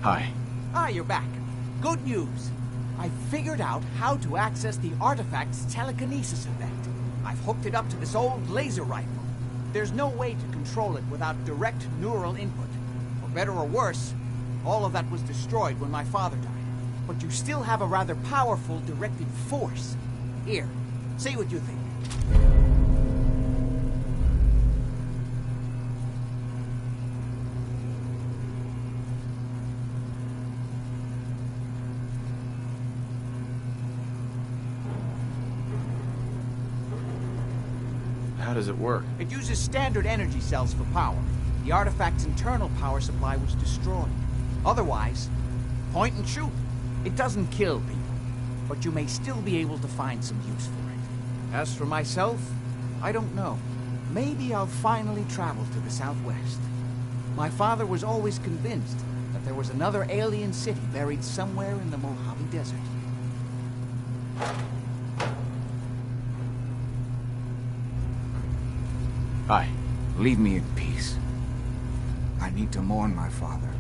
Hi. Ah, you're back. Good news. I figured out how to access the artifact's telekinesis effect. I've hooked it up to this old laser rifle. There's no way to control it without direct neural input. For better or worse, all of that was destroyed when my father died. But you still have a rather powerful directed force. Here, see what you think. How does it work? It uses standard energy cells for power. The artifact's internal power supply was destroyed. Otherwise, point and shoot. It doesn't kill people, but you may still be able to find some use for it. As for myself, I don't know. Maybe I'll finally travel to the Southwest. My father was always convinced that there was another alien city buried somewhere in the Mojave Desert. Hi. Leave me in peace. I need to mourn my father.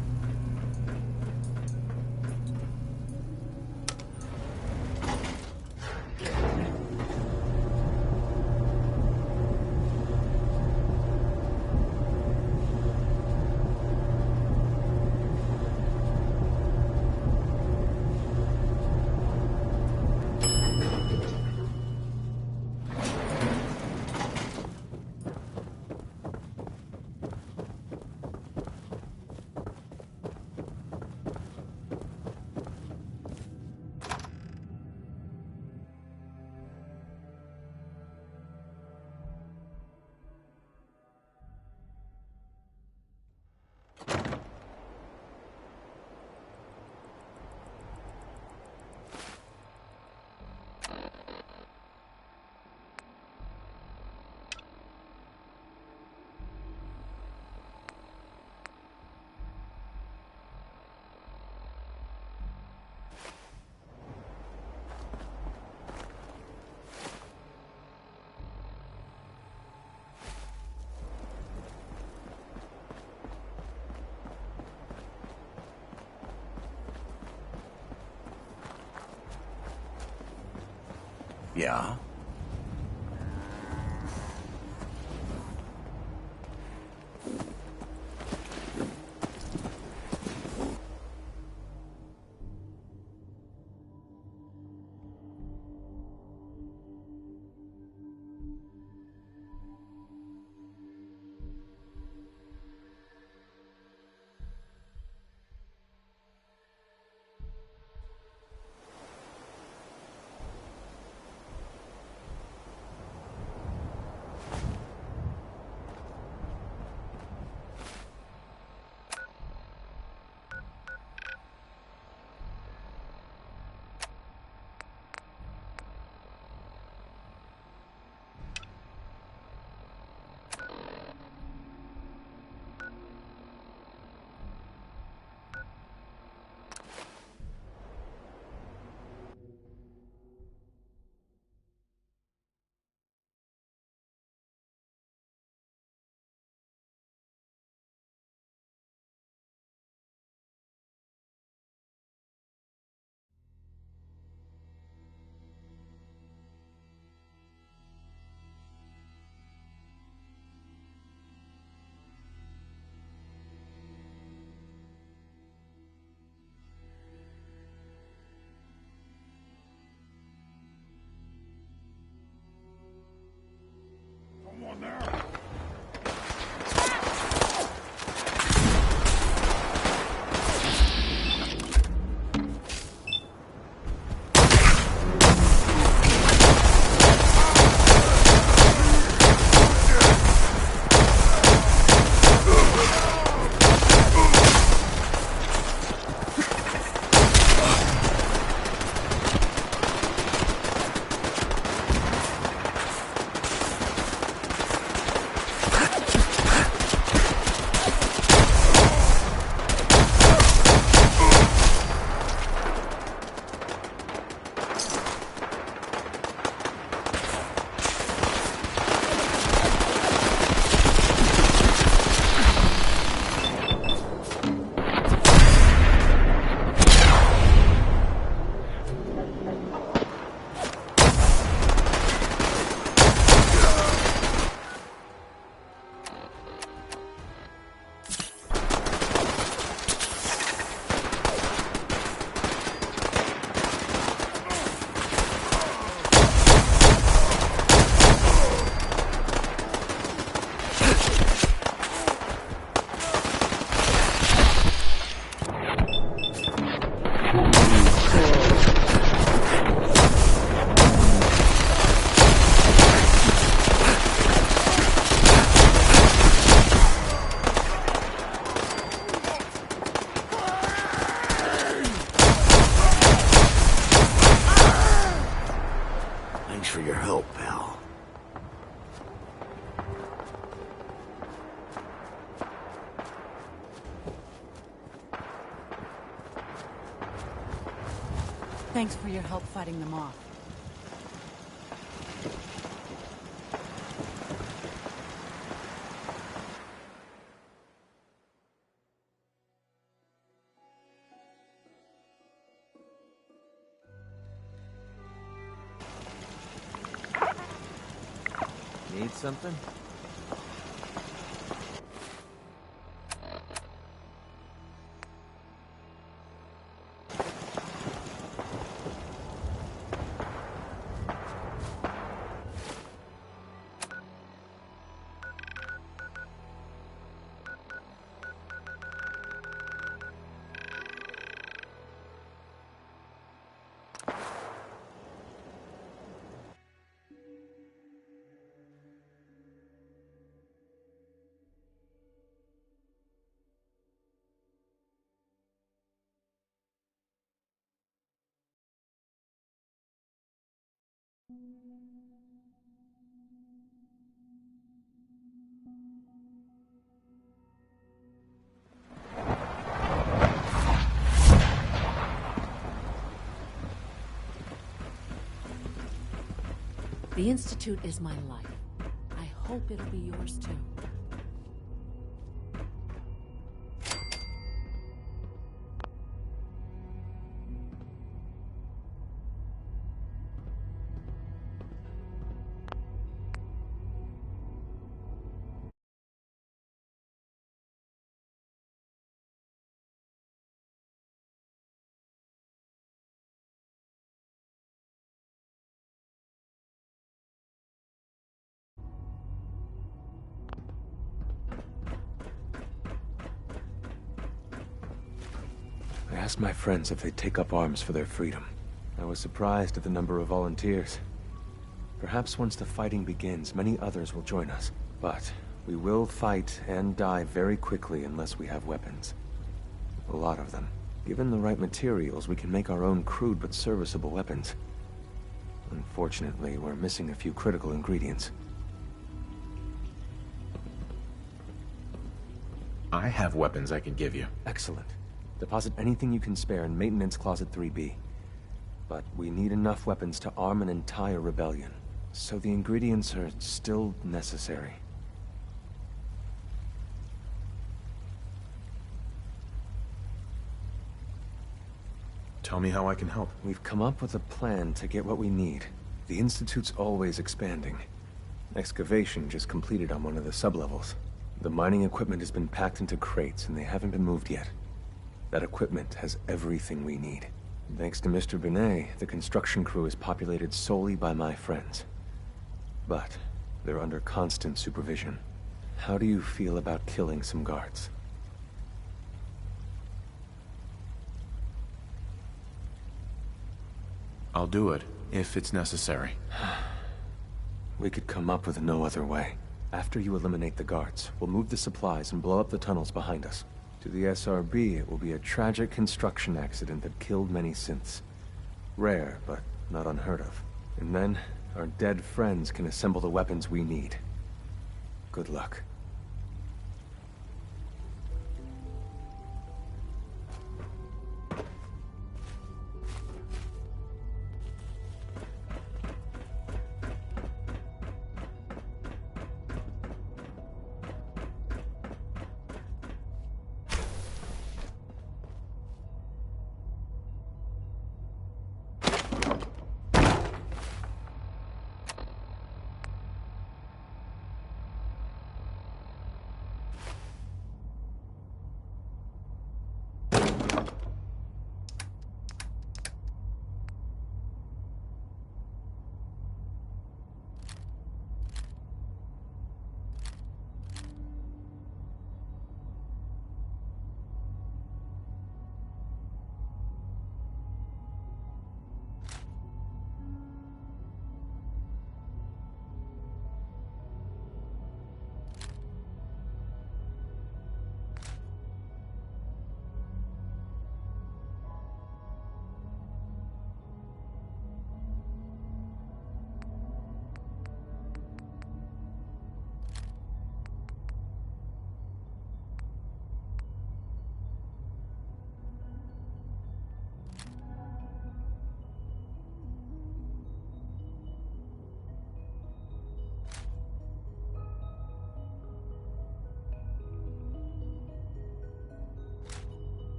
Yeah? Thanks for your help fighting them off. Need something? The Institute is my life. I hope it'll be yours too. I asked my friends if they'd take up arms for their freedom. I was surprised at the number of volunteers. Perhaps once the fighting begins, many others will join us. But we will fight and die very quickly unless we have weapons. A lot of them. Given the right materials, we can make our own crude but serviceable weapons. Unfortunately, we're missing a few critical ingredients. I have weapons I can give you. Excellent. Deposit anything you can spare in Maintenance Closet 3B. But we need enough weapons to arm an entire rebellion. So the ingredients are still necessary. Tell me how I can help. We've come up with a plan to get what we need. The Institute's always expanding. Excavation just completed on one of the sublevels. The mining equipment has been packed into crates and they haven't been moved yet. That equipment has everything we need. Thanks to Mr. Binet, the construction crew is populated solely by my friends. But they're under constant supervision. How do you feel about killing some guards? I'll do it, if it's necessary. We could come up with no other way. After you eliminate the guards, we'll move the supplies and blow up the tunnels behind us. To the SRB, it will be a tragic construction accident that killed many synths. Rare, but not unheard of. And then, our dead friends can assemble the weapons we need. Good luck.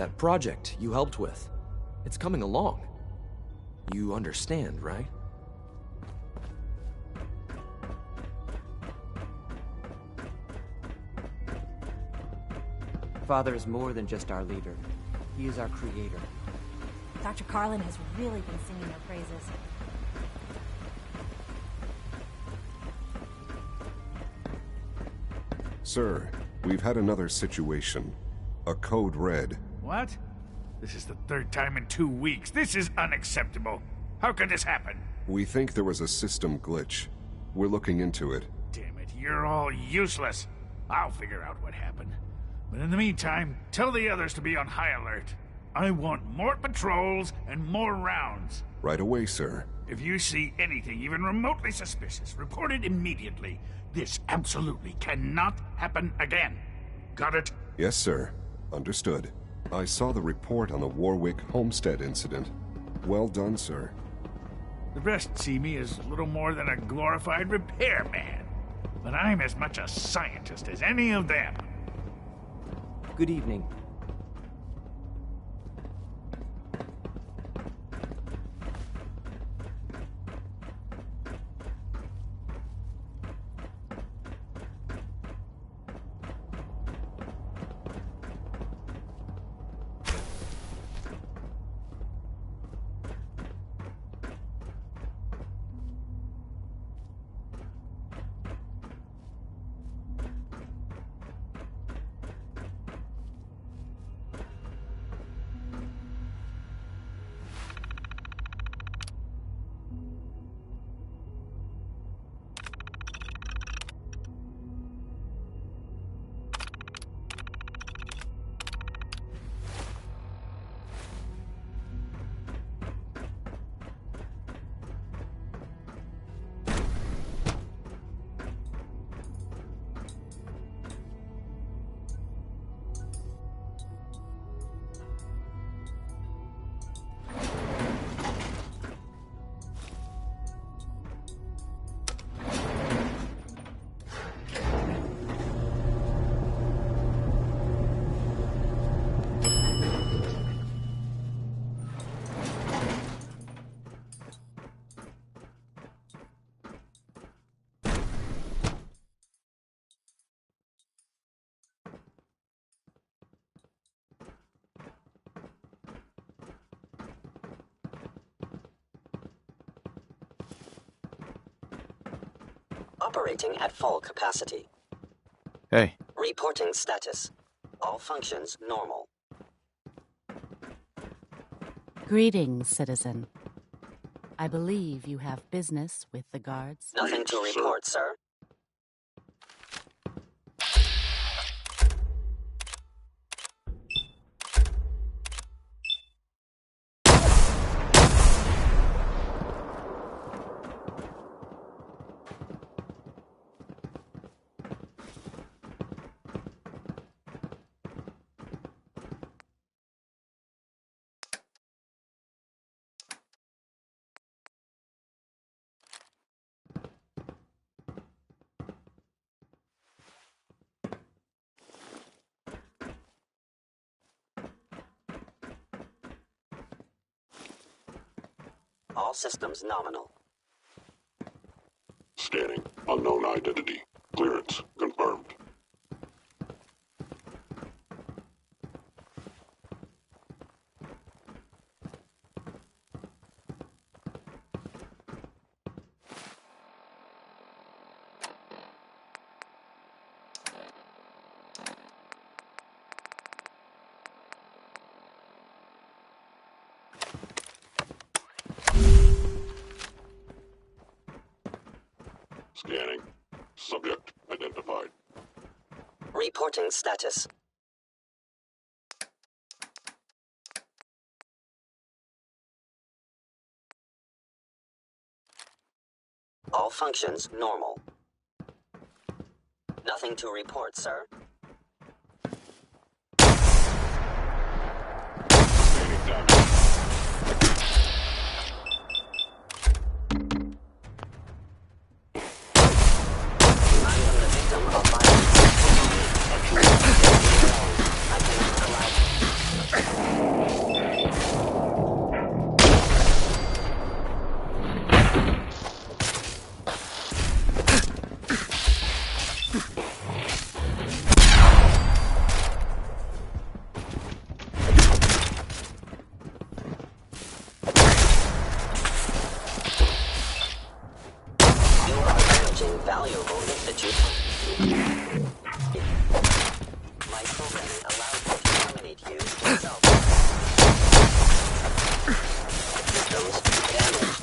That project you helped with. It's coming along. You understand, right? Father is more than just our leader. He is our creator. Dr. Carlin has really been singing your praises. Sir, we've had another situation. A code red. What? This is the third time in 2 weeks. This is unacceptable. How could this happen? We think there was a system glitch. We're looking into it. Damn it, you're all useless. I'll figure out what happened. But in the meantime, tell the others to be on high alert. I want more patrols and more rounds. Right away, sir. If you see anything even remotely suspicious, report it immediately. This absolutely cannot happen again. Got it? Yes, sir. Understood. I saw the report on the Warwick Homestead incident. Well done, sir. The rest see me as little more than a glorified repairman. But I'm as much a scientist as any of them. Good evening. Operating at full capacity. Hey. Reporting status. All functions normal. Greetings, citizen. I believe you have business with the guards. Nothing to report, sir. All systems nominal. Scanning. Unknown identity. Clearance confirmed. Scanning. Subject identified. Reporting status. All functions normal. Nothing to report, sir. Scanning damage. I cannot allow valuable institute. My programming allows me to terminate you yourself. Systems damaged.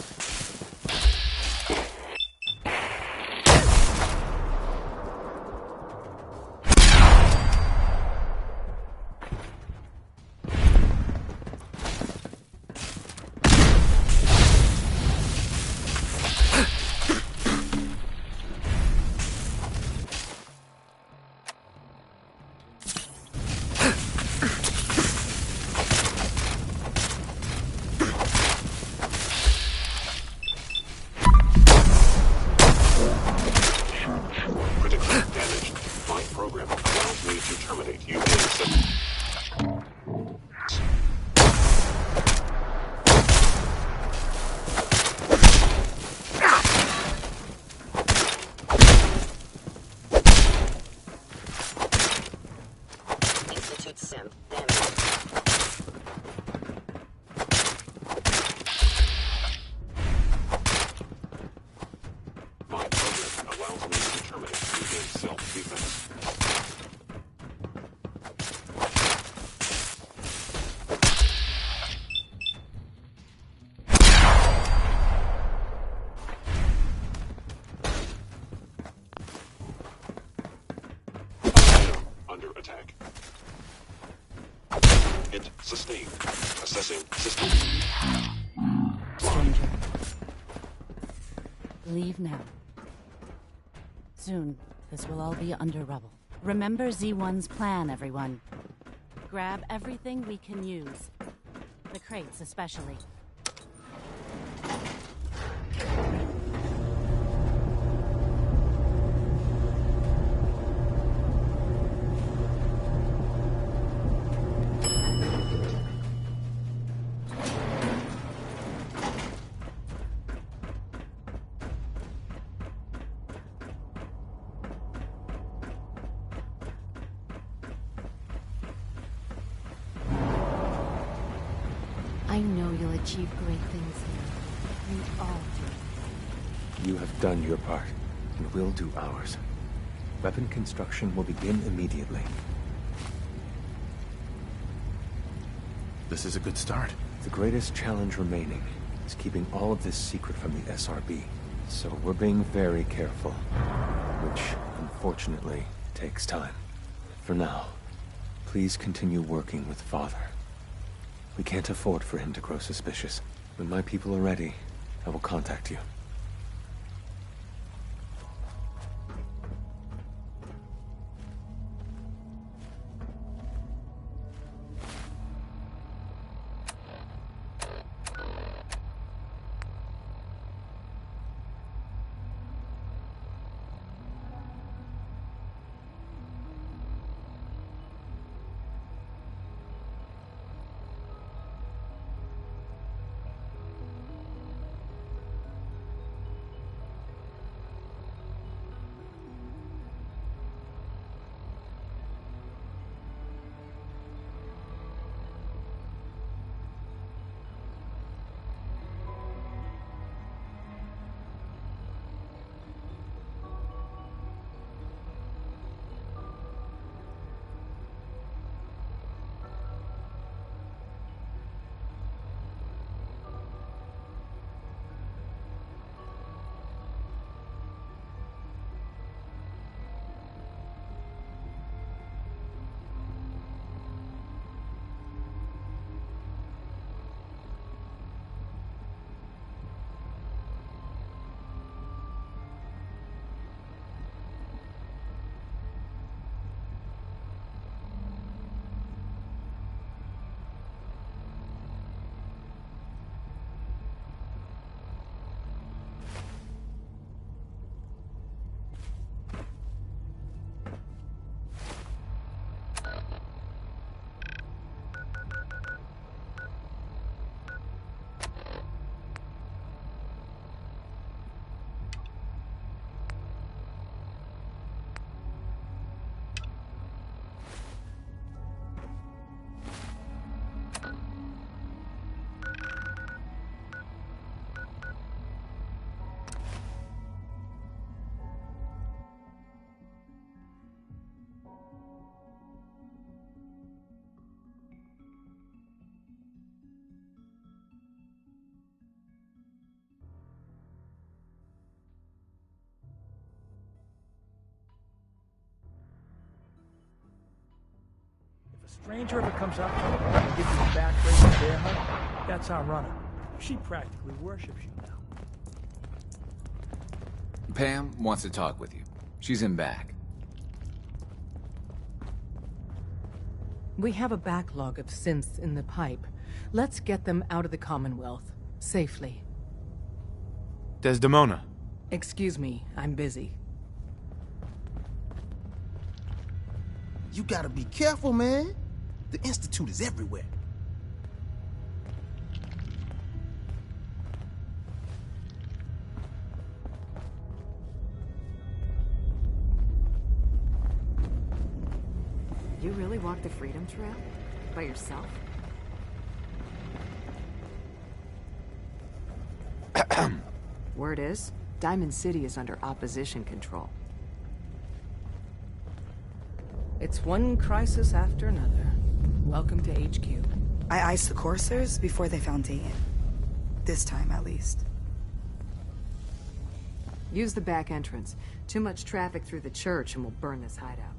Attack. Hit sustained. Assessing system. Stranger. Leave now. Soon, this will all be under rubble. Remember Z1's plan, everyone. Grab everything we can use. The crates especially. I know you'll achieve great things here. We all do. You have done your part, and we'll do ours. Weapon construction will begin immediately. This is a good start. The greatest challenge remaining is keeping all of this secret from the SRB. So we're being very careful, which, unfortunately, takes time. For now, please continue working with Father. We can't afford for him to grow suspicious. When my people are ready, I will contact you. Stranger ever comes up to you and gives you a back-breaking bear hug, that's our runner. She practically worships you now. Pam wants to talk with you. She's in back. We have a backlog of synths in the pipe. Let's get them out of the Commonwealth, safely. Desdemona. Excuse me, I'm busy. You gotta be careful, man. The Institute is everywhere. You really walked the Freedom Trail? By yourself? Word is, Diamond City is under opposition control. It's one crisis after another. Welcome to HQ. I iced the coursers before they found Dayton. This time, at least. Use the back entrance. Too much traffic through the church and we'll burn this hideout.